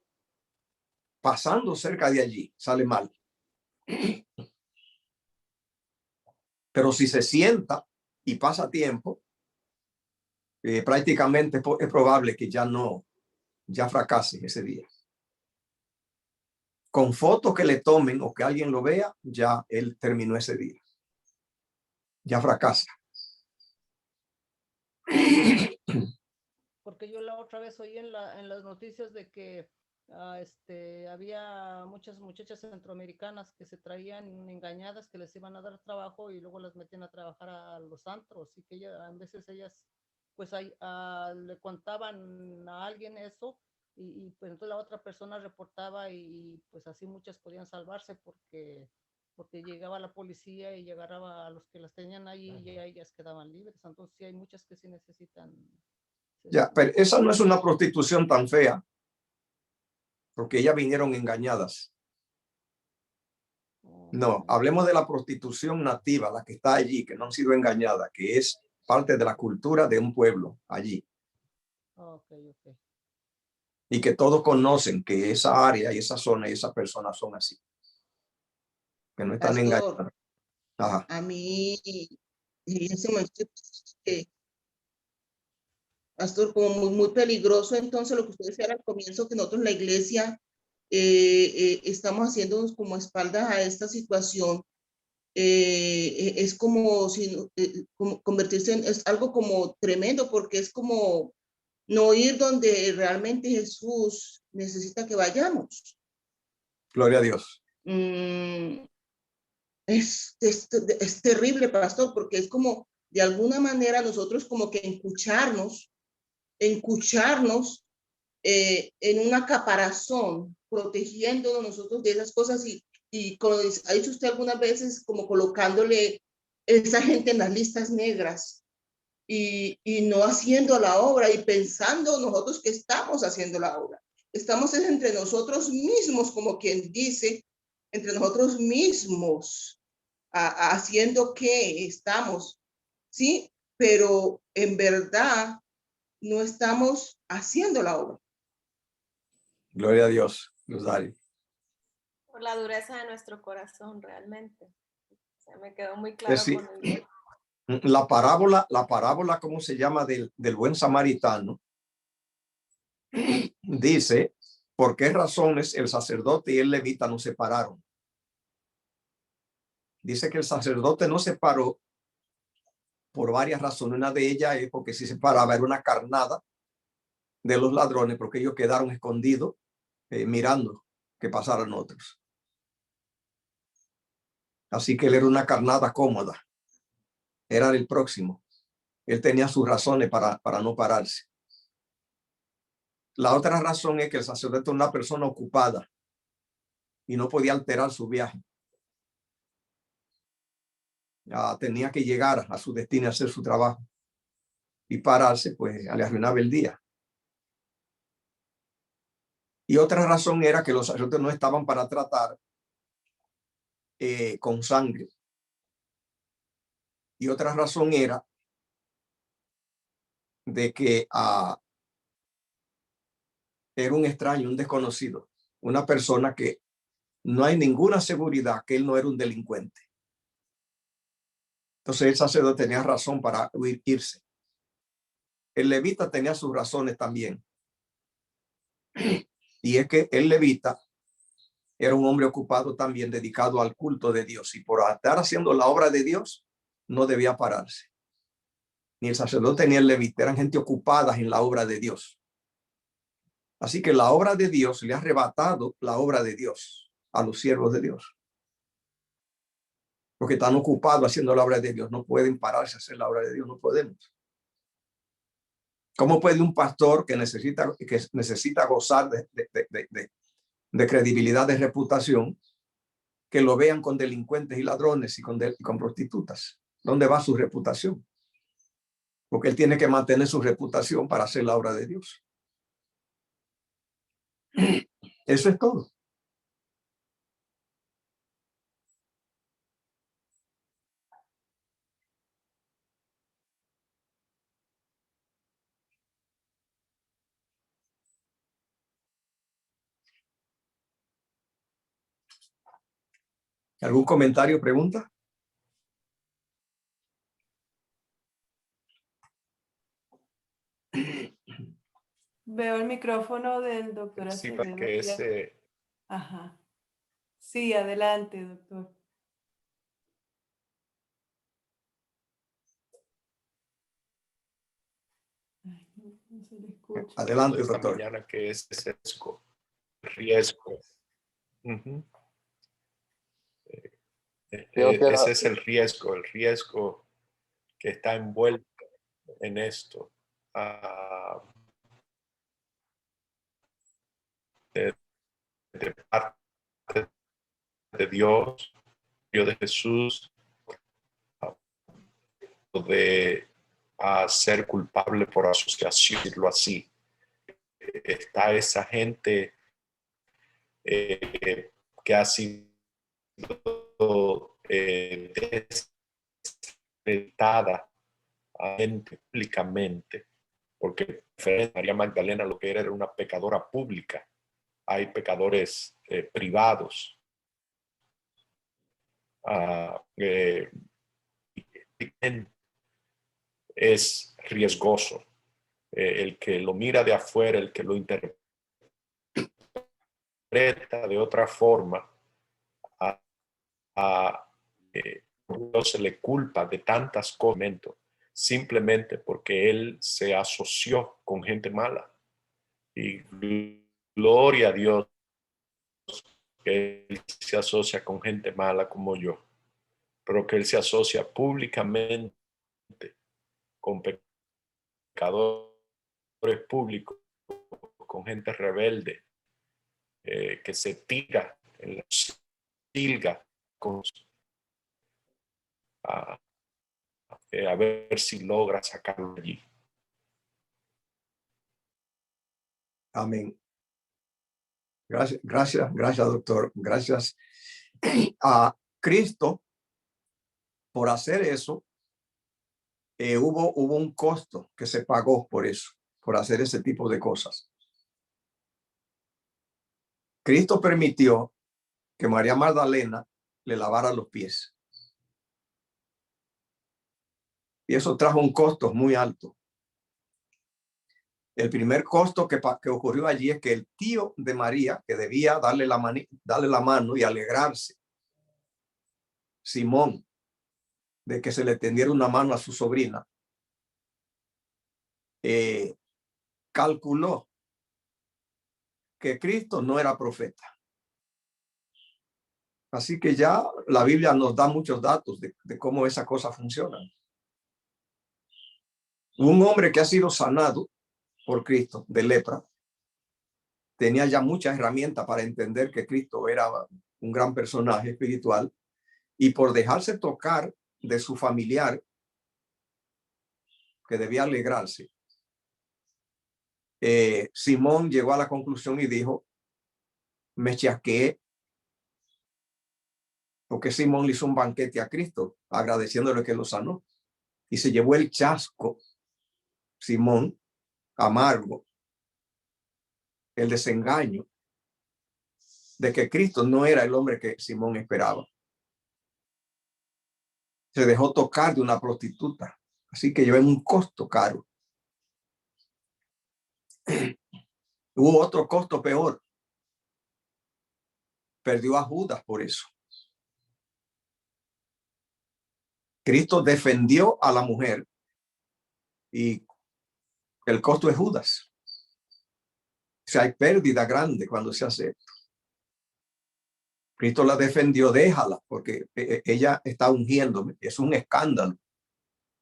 pasando cerca de allí sale mal. Pero si se sienta y pasa tiempo, prácticamente es probable que ya fracase ese día. Con fotos que le tomen o que alguien lo vea, ya él terminó ese día. Ya fracasa. Porque yo la otra vez oí en las noticias de que había muchas muchachas centroamericanas que se traían engañadas, que les iban a dar trabajo y luego las metían a trabajar a los antros, y que a veces ellas pues le contaban a alguien eso, y pues entonces la otra persona reportaba, y pues así muchas podían salvarse porque llegaba la policía y agarraba a los que las tenían ahí y ya ellas quedaban libres. Entonces sí hay muchas que sí necesitan. Ya, pero esa no es una prostitución tan fea, porque ellas vinieron engañadas. No, hablemos de la prostitución nativa, la que está allí, que no han sido engañadas, que es parte de la cultura de un pueblo allí. Okay. Y que todos conocen que esa área y esa zona y esas personas son así. Que no están engañadas. Ajá. A mí, en ese momento, pastor, como muy peligroso, entonces lo que usted decía al comienzo, que nosotros en la iglesia estamos haciéndonos como espaldas a esta situación, es como si como convertirse en, es algo como tremendo, porque es como no ir donde realmente Jesús necesita que vayamos. Gloria a Dios. Es terrible, pastor, porque es como de alguna manera nosotros como que encucharnos en una caparazón, protegiéndonos nosotros de esas cosas y como ha dicho usted algunas veces, como colocándole esa gente en las listas negras y no haciendo la obra y pensando nosotros que estamos haciendo la obra. Estamos entre nosotros mismos, como quien dice, entre nosotros mismos, haciendo que estamos, ¿sí? Pero en verdad no estamos haciendo la obra. Gloria a Dios, Rosario. Por la dureza de nuestro corazón, realmente. O sea, me quedó muy Es claro decir, con el... la parábola, ¿cómo se llama? Del buen samaritano. Dice, ¿por qué razones el sacerdote y el levita no se separaron? Dice que el sacerdote no se paró por varias razones. Una de ellas es porque si se paraba era una carnada de los ladrones, porque ellos quedaron escondidos mirando que pasaran otros. Así que él era una carnada cómoda. Era el próximo. Él tenía sus razones para no pararse. La otra razón es que el sacerdote era una persona ocupada y no podía alterar su viaje. Tenía que llegar a su destino y hacer su trabajo. Y pararse, pues, le arruinaba el día. Y otra razón era que los sacerdotes no estaban para tratar con sangre. Y otra razón era de que era un extraño, un desconocido, una persona que no hay ninguna seguridad que él no era un delincuente. Entonces el sacerdote tenía razón para irse. El levita tenía sus razones también. Y es que el levita era un hombre ocupado también, dedicado al culto de Dios. Y por estar haciendo la obra de Dios, no debía pararse. Ni el sacerdote ni el levita eran gente ocupada en la obra de Dios. Así que la obra de Dios le ha arrebatado la obra de Dios a los siervos de Dios. Porque están ocupados haciendo la obra de Dios. No pueden pararse a hacer la obra de Dios. No podemos. ¿Cómo puede un pastor que necesita gozar de credibilidad, de reputación, que lo vean con delincuentes y ladrones y con prostitutas? ¿Dónde va su reputación? Porque él tiene que mantener su reputación para hacer la obra de Dios. Eso es todo. ¿Algún comentario, pregunta? Veo el micrófono del doctor Sí, Acevedo. porque ese... Ajá. Sí, adelante, doctor. Ay, no se le escucha. Adelante, esta doctor. mañana que es riesgo. Ese es el riesgo que está envuelto en esto. De parte de Dios, de Jesús, de ser culpable por asociación, decirlo así. Está esa gente que ha sido desacreditada públicamente, porque María Magdalena lo que era una pecadora pública. Hay pecadores privados. Es riesgoso. El que lo mira de afuera, el que lo interpreta de otra forma, no se le culpa de tantas cosas simplemente porque él se asoció con gente mala. Y gloria a Dios que él se asocia con gente mala como yo, pero que él se asocia públicamente con pecadores públicos, con gente rebelde, que se tira en la silga a ver si logra sacarlo de allí. Amén. Gracias, doctor. Gracias a Cristo por hacer eso. Hubo un costo que se pagó por eso, por hacer ese tipo de cosas. Cristo permitió que María Magdalena le lavara los pies. Y eso trajo un costo muy alto. El primer costo que ocurrió allí es que el tío de María, que debía darle la mano y alegrarse, Simón, de que se le tendiera una mano a su sobrina, calculó que Cristo no era profeta. Así que ya la Biblia nos da muchos datos de cómo esas cosas funcionan. Un hombre que ha sido sanado por Cristo de lepra tenía ya muchas herramientas para entender que Cristo era un gran personaje espiritual, y por dejarse tocar de su familiar, que debía alegrarse, Simón llegó a la conclusión y dijo: me chasqueé, porque Simón le hizo un banquete a Cristo agradeciéndole que lo sanó, y se llevó el chasco Simón amargo, el desengaño de que Cristo no era el hombre que Simón esperaba. Se dejó tocar de una prostituta, así que llevó un costo caro. Hubo otro costo peor. Perdió a Judas por eso. Cristo defendió a la mujer y el costo es Judas. O sea, hay pérdida grande cuando se hace esto. Cristo la defendió: déjala, porque ella está ungiéndome. Es un escándalo.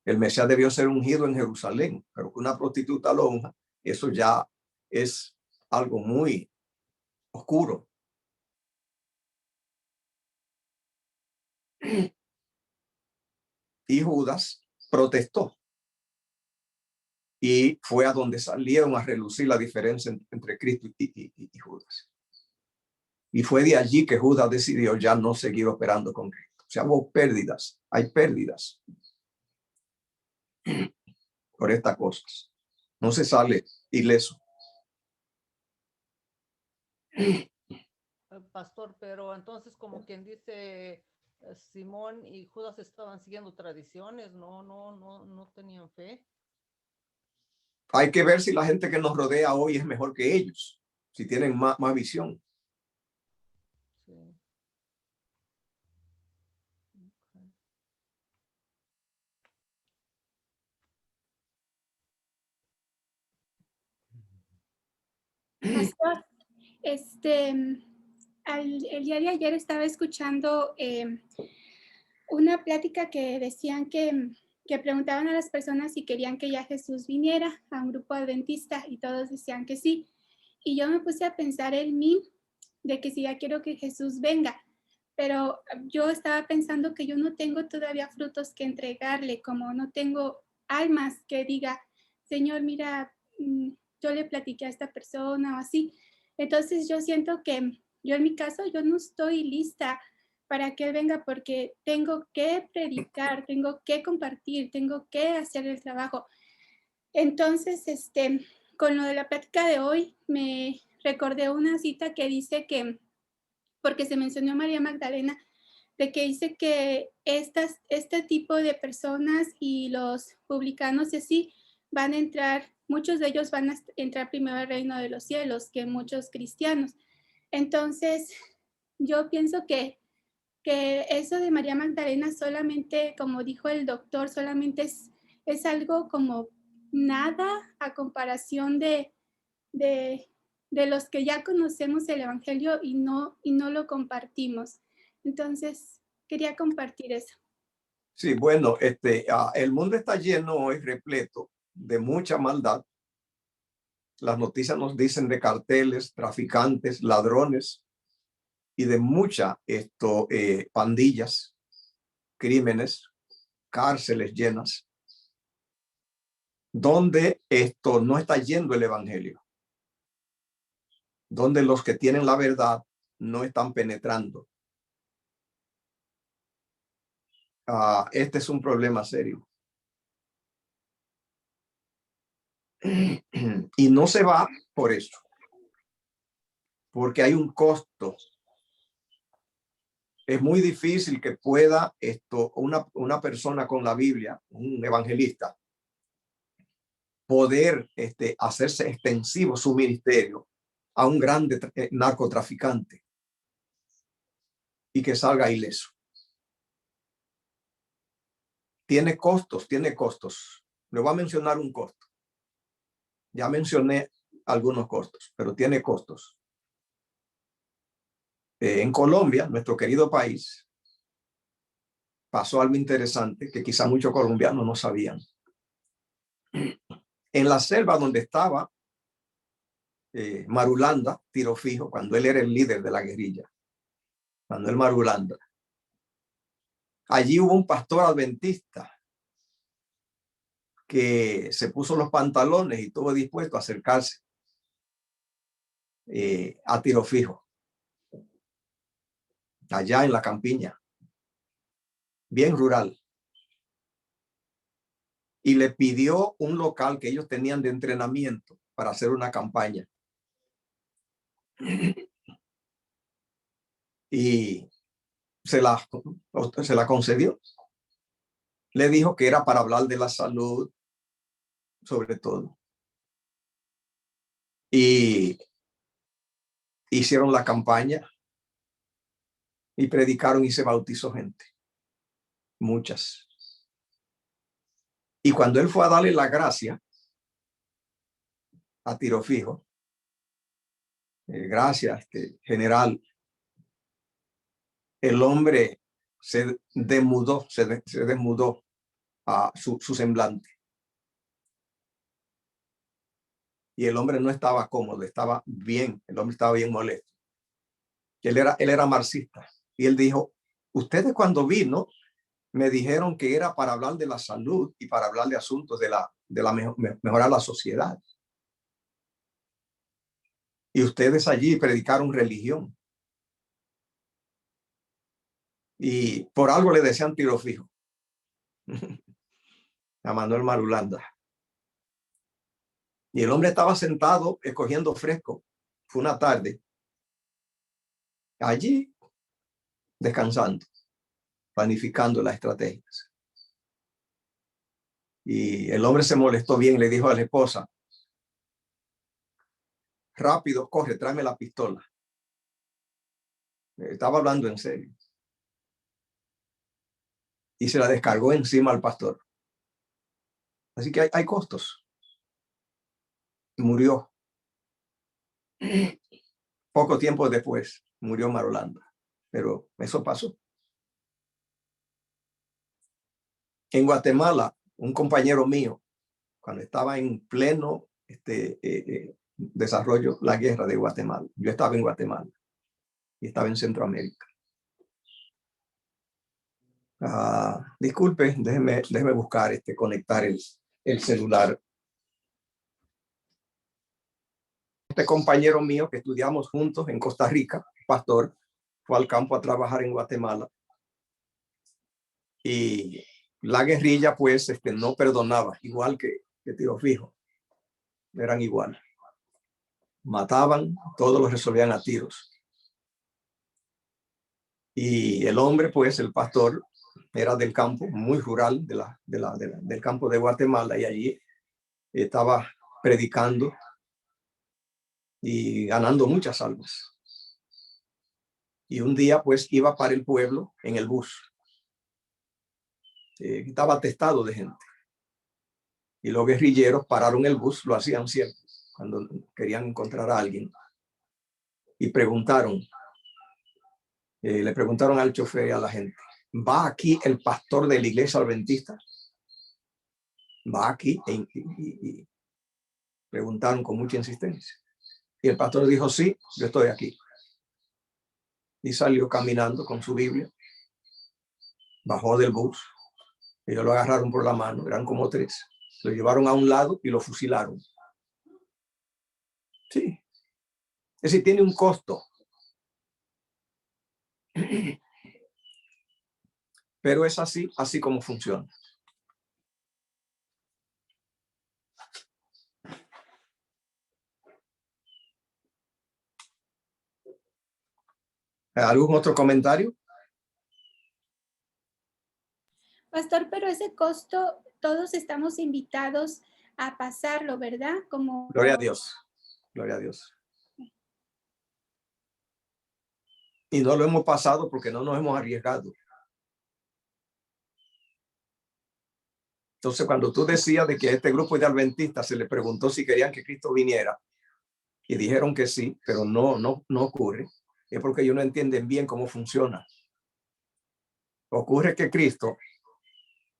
El Mesías debió ser ungido en Jerusalén, pero que una prostituta lo unja, eso ya es algo muy oscuro. Y Judas protestó. Y fue a donde salieron a relucir la diferencia entre Cristo y Judas. Y fue de allí que Judas decidió ya no seguir operando con Cristo. O sea, hubo pérdidas, hay pérdidas por estas cosas. No se sale ileso. Pastor, pero entonces, como quien dice, Simón y Judas estaban siguiendo tradiciones, no tenían fe. Hay que ver si la gente que nos rodea hoy es mejor que ellos, si tienen más visión. Sí. Pastor, el día de ayer estaba escuchando una plática que decían que preguntaban a las personas si querían que ya Jesús viniera a un grupo adventista, y todos decían que sí. Y yo me puse a pensar en mí, de que sí, ya quiero que Jesús venga, pero yo estaba pensando que yo no tengo todavía frutos que entregarle, como no tengo almas que diga: Señor, mira, yo le platiqué a esta persona o así. Entonces yo siento que yo, en mi caso, yo no estoy lista para que Él venga, porque tengo que predicar, tengo que compartir, tengo que hacer el trabajo. Entonces, con lo de la plática de hoy, me recordé una cita que dice que, porque se mencionó a María Magdalena, de que dice que este tipo de personas y los publicanos y así van a entrar, muchos de ellos van a entrar primero al reino de los cielos que muchos cristianos. Entonces, yo pienso que que eso de María Magdalena solamente, como dijo el doctor, solamente es algo como nada a comparación de los que ya conocemos el Evangelio y no lo compartimos. Entonces, quería compartir eso. Sí, bueno, el mundo está lleno hoy, repleto de mucha maldad. Las noticias nos dicen de carteles, traficantes, ladrones y de muchas pandillas, crímenes, cárceles llenas, donde esto no está yendo el evangelio, donde los que tienen la verdad no están penetrando. Este es un problema serio. Y no se va por eso, porque hay un costo. Es muy difícil que pueda una persona con la Biblia, un evangelista, poder hacerse extensivo su ministerio a un grande narcotraficante y que salga ileso. Tiene costos, tiene costos. Le voy a mencionar un costo. Ya mencioné algunos costos, pero tiene costos. En Colombia, nuestro querido país, pasó algo interesante que quizá muchos colombianos no sabían. En la selva donde estaba Marulanda, Tiro Fijo, cuando él era el líder de la guerrilla, Manuel Marulanda, allí hubo un pastor adventista que se puso los pantalones y estuvo dispuesto a acercarse a Tiro Fijo, allá en la campiña, bien rural, y le pidió un local que ellos tenían de entrenamiento para hacer una campaña. Y se la concedió. Le dijo que era para hablar de la salud, sobre todo. Y hicieron la campaña y predicaron y se bautizó gente, muchas. Y cuando él fue a darle la gracia a Tiro Fijo, gracias, general, el hombre se desmudó, se desmudó a su semblante. Y el hombre no estaba cómodo, estaba bien, el hombre estaba bien molesto. Él era marxista. Y él dijo, ustedes cuando vino me dijeron que era para hablar de la salud y para hablar de asuntos mejorar la sociedad. Y ustedes allí predicaron religión. Y por algo le decían Tiro Fijo a Manuel Marulanda. Y el hombre estaba sentado escogiendo fresco. Fue una tarde. Allí, descansando, planificando las estrategias. Y el hombre se molestó bien y le dijo a la esposa, rápido, corre, tráeme la pistola. Estaba hablando en serio. Y se la descargó encima al pastor. Así que hay costos. Murió. Poco tiempo después murió Marulanda. Pero eso pasó. En Guatemala, un compañero mío, cuando estaba en pleno desarrollo, la guerra de Guatemala, yo estaba en Guatemala y estaba en Centroamérica. Disculpe, déjeme buscar, conectar el celular. Este compañero mío que estudiamos juntos en Costa Rica, pastor, fue al campo a trabajar en Guatemala. Y la guerrilla, pues, no perdonaba, igual que Tiro Fijo. Eran igual. Mataban, todos los resolvían a tiros. Y el hombre, pues, el pastor, era del campo, muy rural, del campo de Guatemala, y allí estaba predicando y ganando muchas almas. Y un día pues iba para el pueblo en el bus. Estaba atestado de gente. Y los guerrilleros pararon el bus, lo hacían siempre, cuando querían encontrar a alguien. Y preguntaron, le preguntaron al chofer y a la gente, ¿va aquí el pastor de la iglesia adventista? ¿Va aquí? Y preguntaron con mucha insistencia. Y el pastor dijo, sí, yo estoy aquí. Y salió caminando con su Biblia. Bajó del bus. Ellos lo agarraron por la mano, eran como 3. Lo llevaron a un lado y lo fusilaron. Sí. Es decir, tiene un costo. Pero es así como funciona. ¿Algún otro comentario? Pastor, pero ese costo todos estamos invitados a pasarlo, ¿verdad? Como Gloria a Dios. Gloria a Dios. Y no lo hemos pasado porque no nos hemos arriesgado. Entonces, cuando tú decías de que a este grupo de adventistas se le preguntó si querían que Cristo viniera y dijeron que sí, pero no ocurre, es porque ellos no entienden bien cómo funciona. Ocurre que Cristo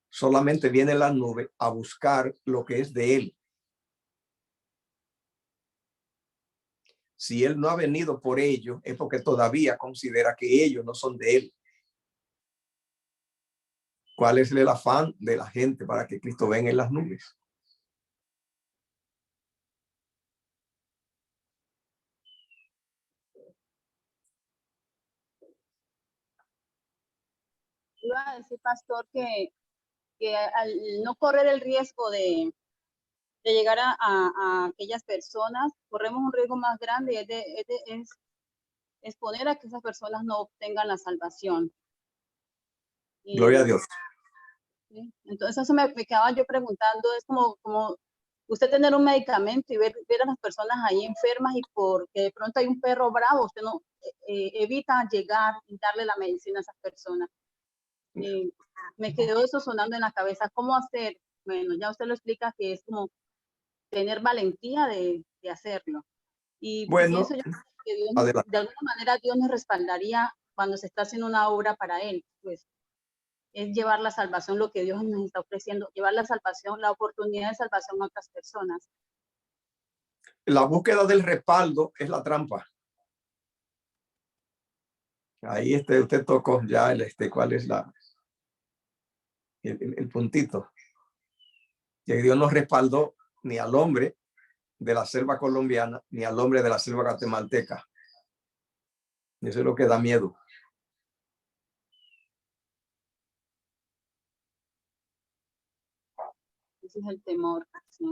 solamente viene en las nubes a buscar lo que es de él. Si él no ha venido por ellos, es porque todavía considera que ellos no son de él. ¿Cuál es el afán de la gente para que Cristo venga en las nubes? Iba a decir, pastor, que al no correr el riesgo de llegar a aquellas personas, corremos un riesgo más grande, es exponer a que esas personas no obtengan la salvación. Gloria a Dios. ¿Sí? Entonces eso me quedaba yo preguntando, es como usted tener un medicamento y ver a las personas ahí enfermas y porque de pronto hay un perro bravo, usted no evita llegar y darle la medicina a esas personas. Me quedó eso sonando en la cabeza. ¿Cómo hacer? Bueno, ya usted lo explica que es como tener valentía de hacerlo. Y bueno, pienso yo que Dios, de alguna manera Dios nos respaldaría cuando se está haciendo una obra para Él. Pues es llevar la salvación, lo que Dios nos está ofreciendo, llevar la salvación, la oportunidad de salvación a otras personas. La búsqueda del respaldo es la trampa. Ahí usted tocó ya cuál es el puntito. Que Dios no respaldó ni al hombre de la selva colombiana ni al hombre de la selva guatemalteca. Eso es lo que da miedo. Ese es el temor. ¿Sí?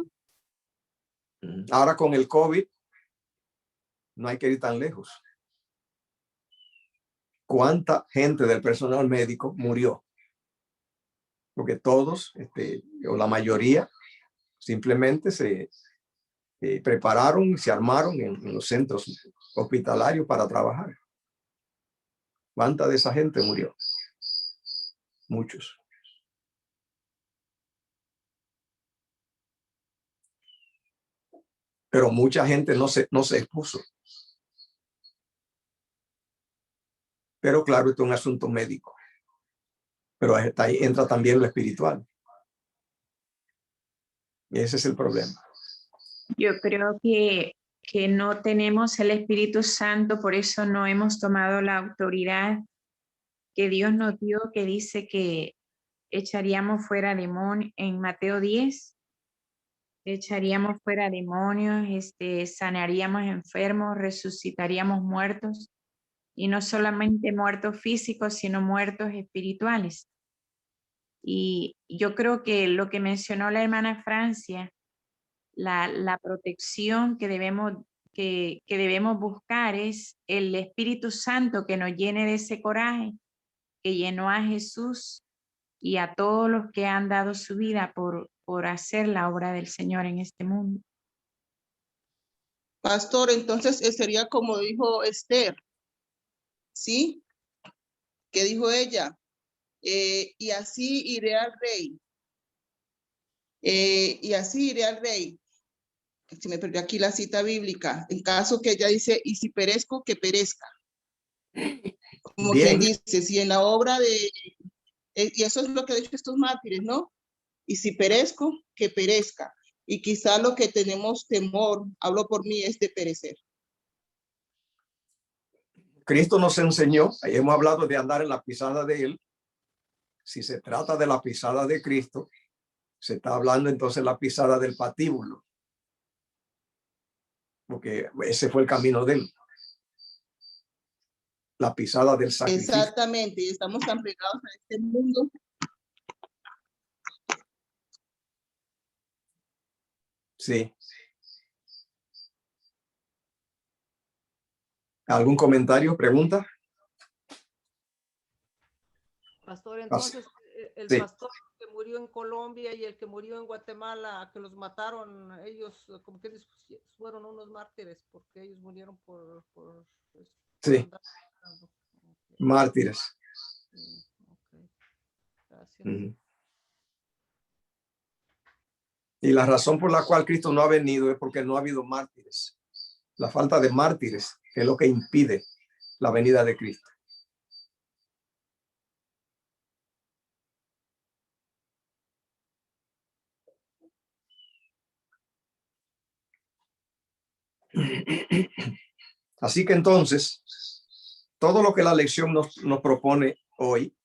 Ahora con el COVID no hay que ir tan lejos. ¿Cuánta gente del personal médico murió? Porque todos, o la mayoría, simplemente se prepararon, se armaron en los centros hospitalarios para trabajar. ¿Cuánta de esa gente murió? Muchos. Pero mucha gente no se expuso. Pero claro, esto es un asunto médico. Pero ahí entra también lo espiritual. Y ese es el problema. Yo creo que no tenemos el Espíritu Santo, por eso no hemos tomado la autoridad que Dios nos dio, que dice que echaríamos fuera demonios en Mateo 10. Echaríamos fuera demonios, sanaríamos enfermos, resucitaríamos muertos, y no solamente muertos físicos, sino muertos espirituales. Y yo creo que lo que mencionó la hermana Francia, la protección que debemos buscar es el Espíritu Santo que nos llene de ese coraje que llenó a Jesús y a todos los que han dado su vida por hacer la obra del Señor en este mundo. Pastor, entonces sería como dijo Esther, ¿sí? ¿Qué dijo ella? Y así iré al rey. Y así iré al rey. Se me perdió aquí la cita bíblica. En caso que ella dice, y si perezco, que perezca. Como Bien. quien dice, si en la obra de... y eso es lo que han dicho estos mártires, ¿no? Y si perezco, que perezca. Y quizá lo que tenemos temor, hablo por mí, es de perecer. Cristo nos enseñó, ahí hemos hablado de andar en la pisada de él. Si se trata de la pisada de Cristo, se está hablando entonces de la pisada del patíbulo, porque ese fue el camino de él. La pisada del sacrificio. Exactamente, y estamos tan pegados a este mundo. Sí. ¿Algún comentario, pregunta? Pastor, entonces, el sí. pastor que murió en Colombia y el que murió en Guatemala, que los mataron, ellos como que fueron unos mártires porque ellos murieron por sí. andar. Okay. Mártires. Sí, okay. Gracias. Y la razón por la cual Cristo no ha venido es porque no ha habido mártires. La falta de mártires es lo que impide la venida de Cristo. Así que entonces, todo lo que la lección nos propone hoy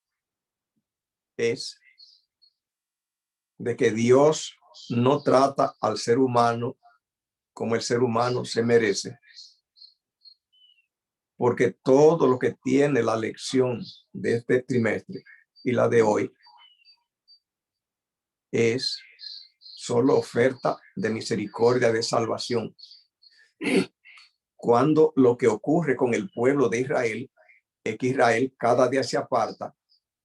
es de que Dios no trata al ser humano como el ser humano se merece, porque todo lo que tiene la lección de este trimestre y la de hoy es solo oferta de misericordia, de salvación. Cuando lo que ocurre con el pueblo de Israel es que Israel cada día se aparta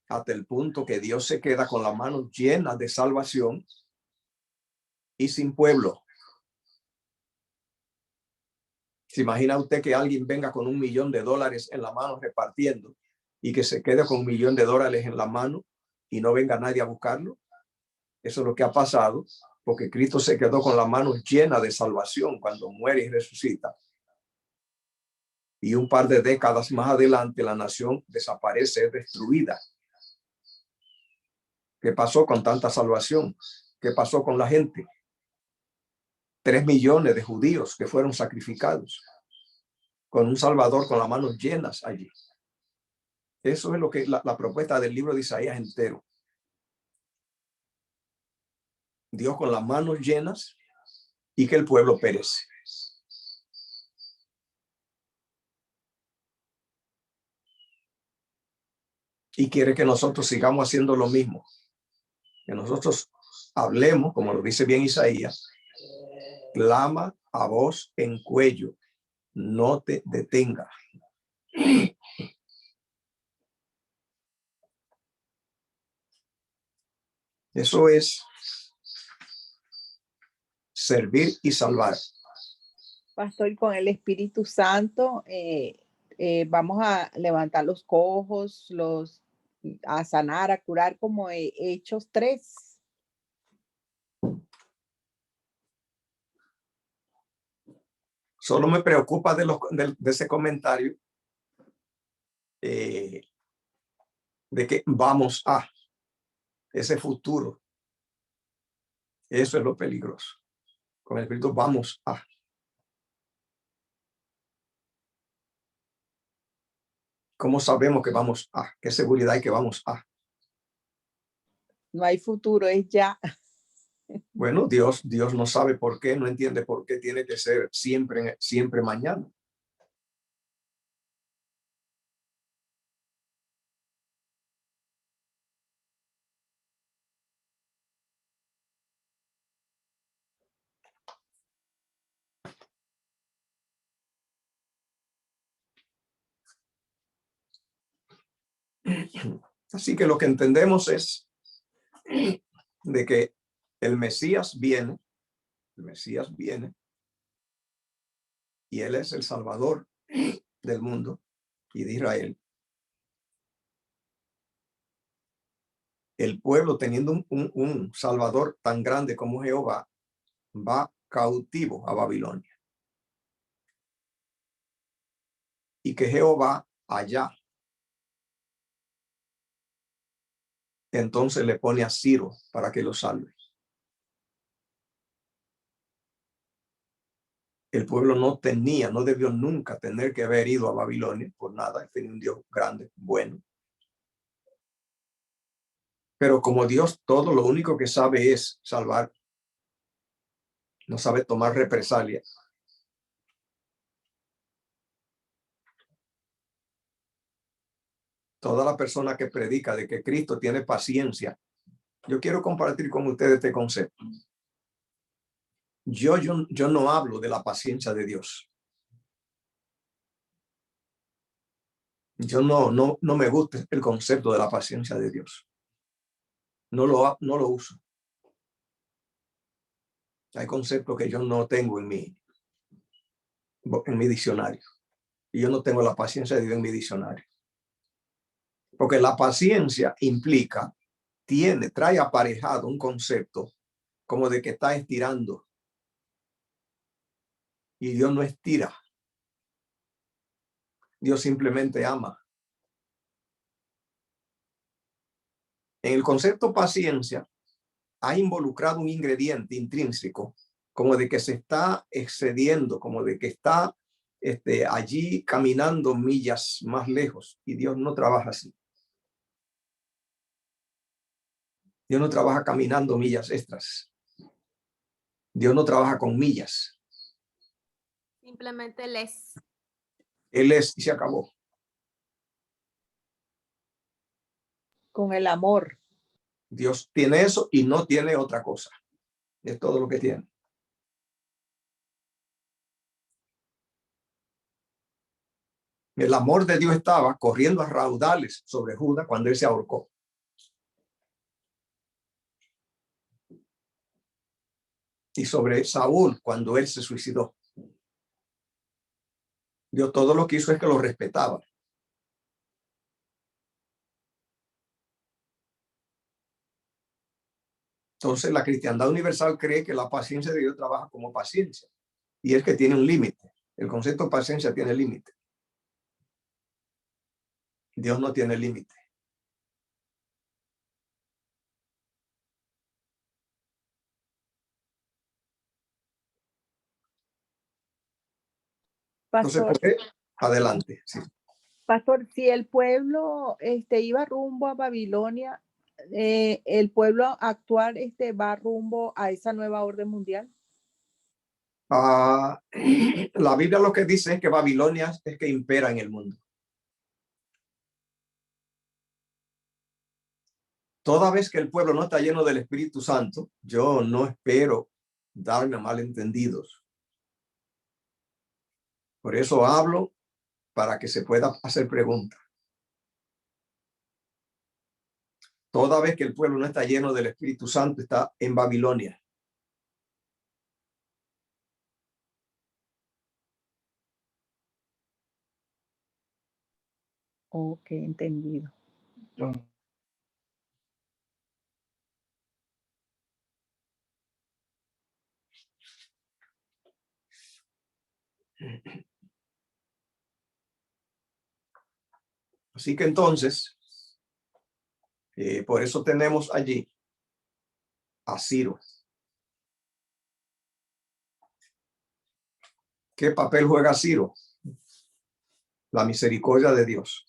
hasta el punto que Dios se queda con la mano llena de salvación y sin pueblo. ¿Se imagina usted que alguien venga con $1 millón en la mano repartiendo y que se quede con $1 millón en la mano y no venga nadie a buscarlo? Eso es lo que ha pasado, porque Cristo se quedó con la mano llena de salvación cuando muere y resucita. Y un par de décadas más adelante la nación desaparece, es destruida. ¿Qué pasó con tanta salvación? ¿Qué pasó con la gente? 3 millones de judíos que fueron sacrificados con un Salvador con las manos llenas allí. Eso es lo que la propuesta del libro de Isaías entero. Dios con las manos llenas y que el pueblo perece. Y quiere que nosotros sigamos haciendo lo mismo. Que nosotros hablemos, como lo dice bien Isaías, clama a voz en cuello, no te detenga. Eso es servir y salvar. Pastor, con el Espíritu Santo vamos a levantar los cojos, a sanar, a curar, como Hechos 3. Solo me preocupa de ese comentario de que vamos a ese futuro. Eso es lo peligroso. Con el Espíritu vamos a. ¿Cómo sabemos que vamos a? ¿Qué seguridad hay que vamos a? No hay futuro, es ya. Bueno, Dios no sabe por qué, no entiende por qué tiene que ser siempre mañana. Así que lo que entendemos es de que el Mesías viene y Él es el Salvador del mundo. y de Israel, el pueblo, teniendo un Salvador tan grande como Jehová, va cautivo a Babilonia. Y que Jehová allá entonces le pone a Ciro para que lo salve. El pueblo no debió nunca tener que haber ido a Babilonia por nada. Tenía un Dios grande, bueno. Pero como Dios todo lo único que sabe es salvar, no sabe tomar represalias. Toda la persona que predica de que Cristo tiene paciencia, yo quiero compartir con ustedes este concepto. Yo no hablo de la paciencia de Dios. Yo no me gusta el concepto de la paciencia de Dios. No lo uso. Hay conceptos que yo no tengo en mi diccionario. Y yo no tengo la paciencia de Dios en mi diccionario. Porque la paciencia implica, trae aparejado un concepto como de que está estirando. Y Dios no estira. Dios simplemente ama. En el concepto paciencia ha involucrado un ingrediente intrínseco, como de que se está excediendo, como de que está allí caminando millas más lejos. Y Dios no trabaja así. Dios no trabaja caminando millas extras. Dios no trabaja con millas. Simplemente les. Él es y se acabó. Con el amor. Dios tiene eso y no tiene otra cosa. Es todo lo que tiene. El amor de Dios estaba corriendo a raudales sobre Judas cuando él se ahorcó. Y sobre Saúl cuando él se suicidó. Dios todo lo que hizo es que lo respetaba. Entonces la cristiandad universal cree que la paciencia de Dios trabaja como paciencia. Y es que tiene un límite. El concepto de paciencia tiene límite. Dios no tiene límite. Entonces, Pastor, ¿por qué? Adelante. Sí. Pastor, si el pueblo iba rumbo a Babilonia, el pueblo actual va rumbo a esa nueva orden mundial. La Biblia lo que dice es que Babilonia es que impera en el mundo. Toda vez que el pueblo no está lleno del Espíritu Santo, yo no espero darme malentendidos. Por eso hablo para que se pueda hacer preguntas. Toda vez que el pueblo no está lleno del Espíritu Santo, está en Babilonia. Ok, entendido. Así que entonces, por eso tenemos allí a Ciro. ¿Qué papel juega Ciro? La misericordia de Dios.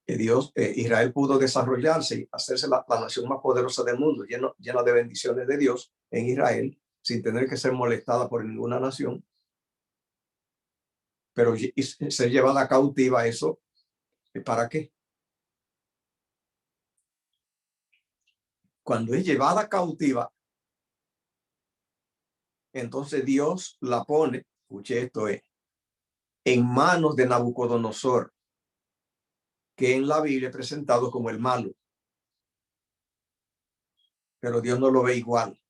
Que Israel pudo desarrollarse y hacerse la nación más poderosa del mundo, llena de bendiciones de Dios en Israel, sin tener que ser molestada por ninguna nación. Pero ser llevada cautiva, eso, ¿para qué? Cuando es llevada cautiva, entonces Dios la pone, escuche esto, en manos de Nabucodonosor, que en la Biblia es presentado como el malo. Pero Dios no lo ve igual.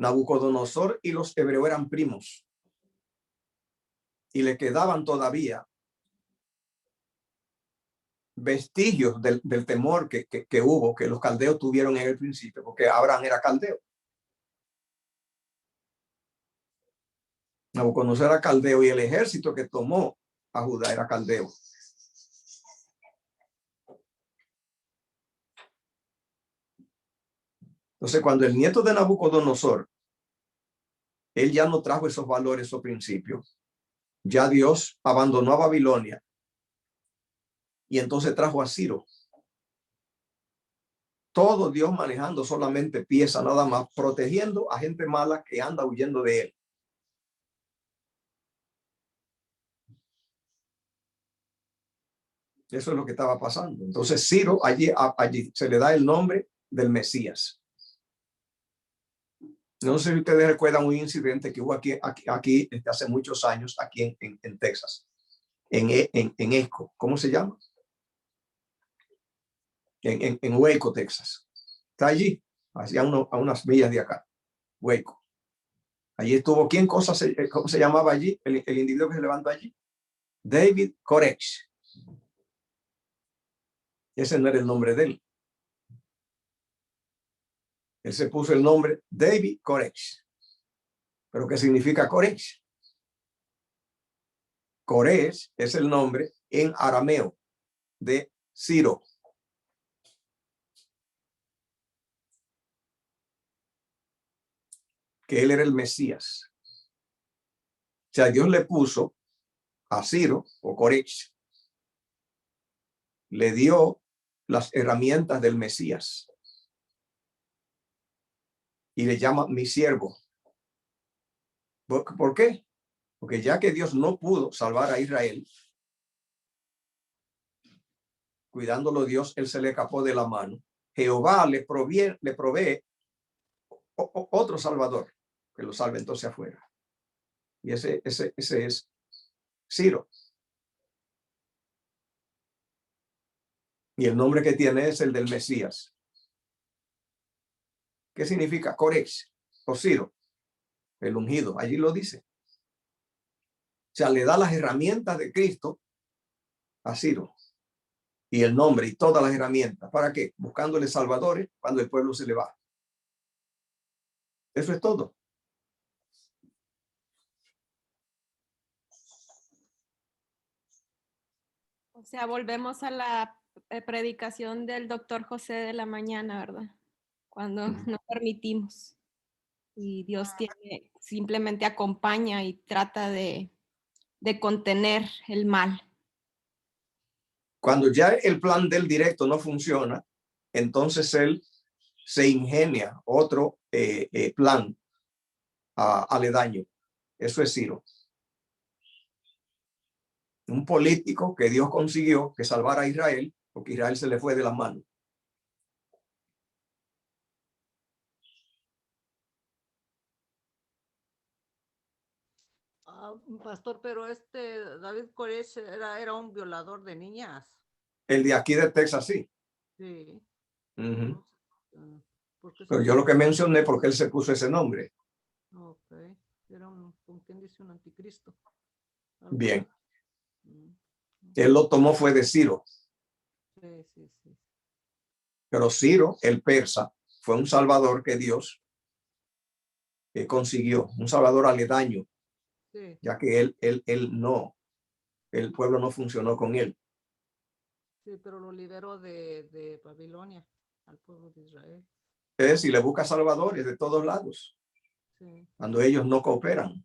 Nabucodonosor y los hebreos eran primos y le quedaban todavía vestigios del temor que hubo, que los caldeos tuvieron en el principio, porque Abraham era caldeo. Nabucodonosor era caldeo y el ejército que tomó a Judá era caldeo. Entonces, cuando el nieto de Nabucodonosor, él ya no trajo esos valores o principios, ya Dios abandonó a Babilonia y entonces trajo a Ciro. Todo Dios manejando solamente pieza, nada más, protegiendo a gente mala que anda huyendo de él. Eso es lo que estaba pasando. Entonces Ciro allí se le da el nombre del Mesías. No sé si ustedes recuerdan un incidente que hubo aquí hace muchos años, aquí en Texas, en Esco. ¿Cómo se llama? En Waco, Texas. Está allí, hacia a unas millas de acá. Waco. Allí estuvo, ¿cómo se llamaba allí? El individuo que se levantó allí. David Koresh. Ese no era el nombre de él. Él se puso el nombre David Koresh. ¿Pero qué significa Koresh? Koresh es el nombre en arameo de Ciro. Que él era el Mesías. O sea, Dios le puso a Ciro o Koresh, le dio las herramientas del Mesías y le llama mi siervo. ¿Por qué? Porque ya que Dios no pudo salvar a Israel, cuidándolo Dios, él se le escapó de la mano. Jehová le provee otro salvador que lo salve entonces afuera. Y ese es Ciro. Y el nombre que tiene es el del Mesías. ¿Qué significa Koresh o Ciro? El ungido, allí lo dice. O sea, le da las herramientas de Cristo a Ciro. Y el nombre y todas las herramientas. ¿Para qué? Buscándole salvadores cuando el pueblo se le va. Eso es todo. O sea, volvemos a la predicación del doctor José de la mañana, ¿verdad? Cuando no permitimos. Y Dios simplemente acompaña y trata de contener el mal. Cuando ya el plan del directo no funciona, entonces él se ingenia otro plan aledaño. Eso es Ciro. Un político que Dios consiguió que salvara a Israel, porque Israel se le fue de las manos. Pastor, pero David Koresh era un violador de niñas. El de aquí de Texas, sí. Sí. Pero yo lo que mencioné porque él se puso ese nombre. Ok. Era ¿con quién dice un anticristo? Bien. Él lo tomó fue de Ciro. Sí. Pero Ciro, el persa, fue un salvador que Dios consiguió, un salvador aledaño, ya que el pueblo no funcionó con él. Sí, pero lo liberó de Babilonia al pueblo de Israel. Es decir, le busca salvadores de todos lados, cuando ellos no cooperan.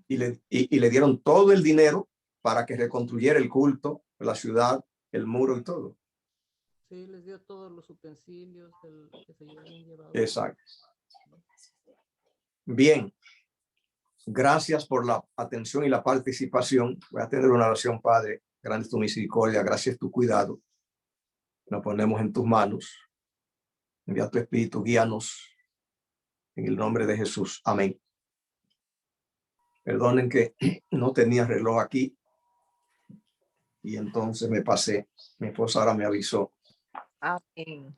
Y le dieron todo el dinero para que reconstruyera el culto, la ciudad, el muro y todo. Sí, les dio todos los utensilios que se habían llevado. Exacto. Bien. Gracias por la atención y la participación. Voy a tener una oración, Padre. Grande es tu misericordia, gracias tu cuidado. Nos ponemos en tus manos. Envía tu espíritu, guíanos en el nombre de Jesús. Amén. Perdonen que no tenía reloj aquí y entonces me pasé. Mi esposa ahora me avisó. Amén.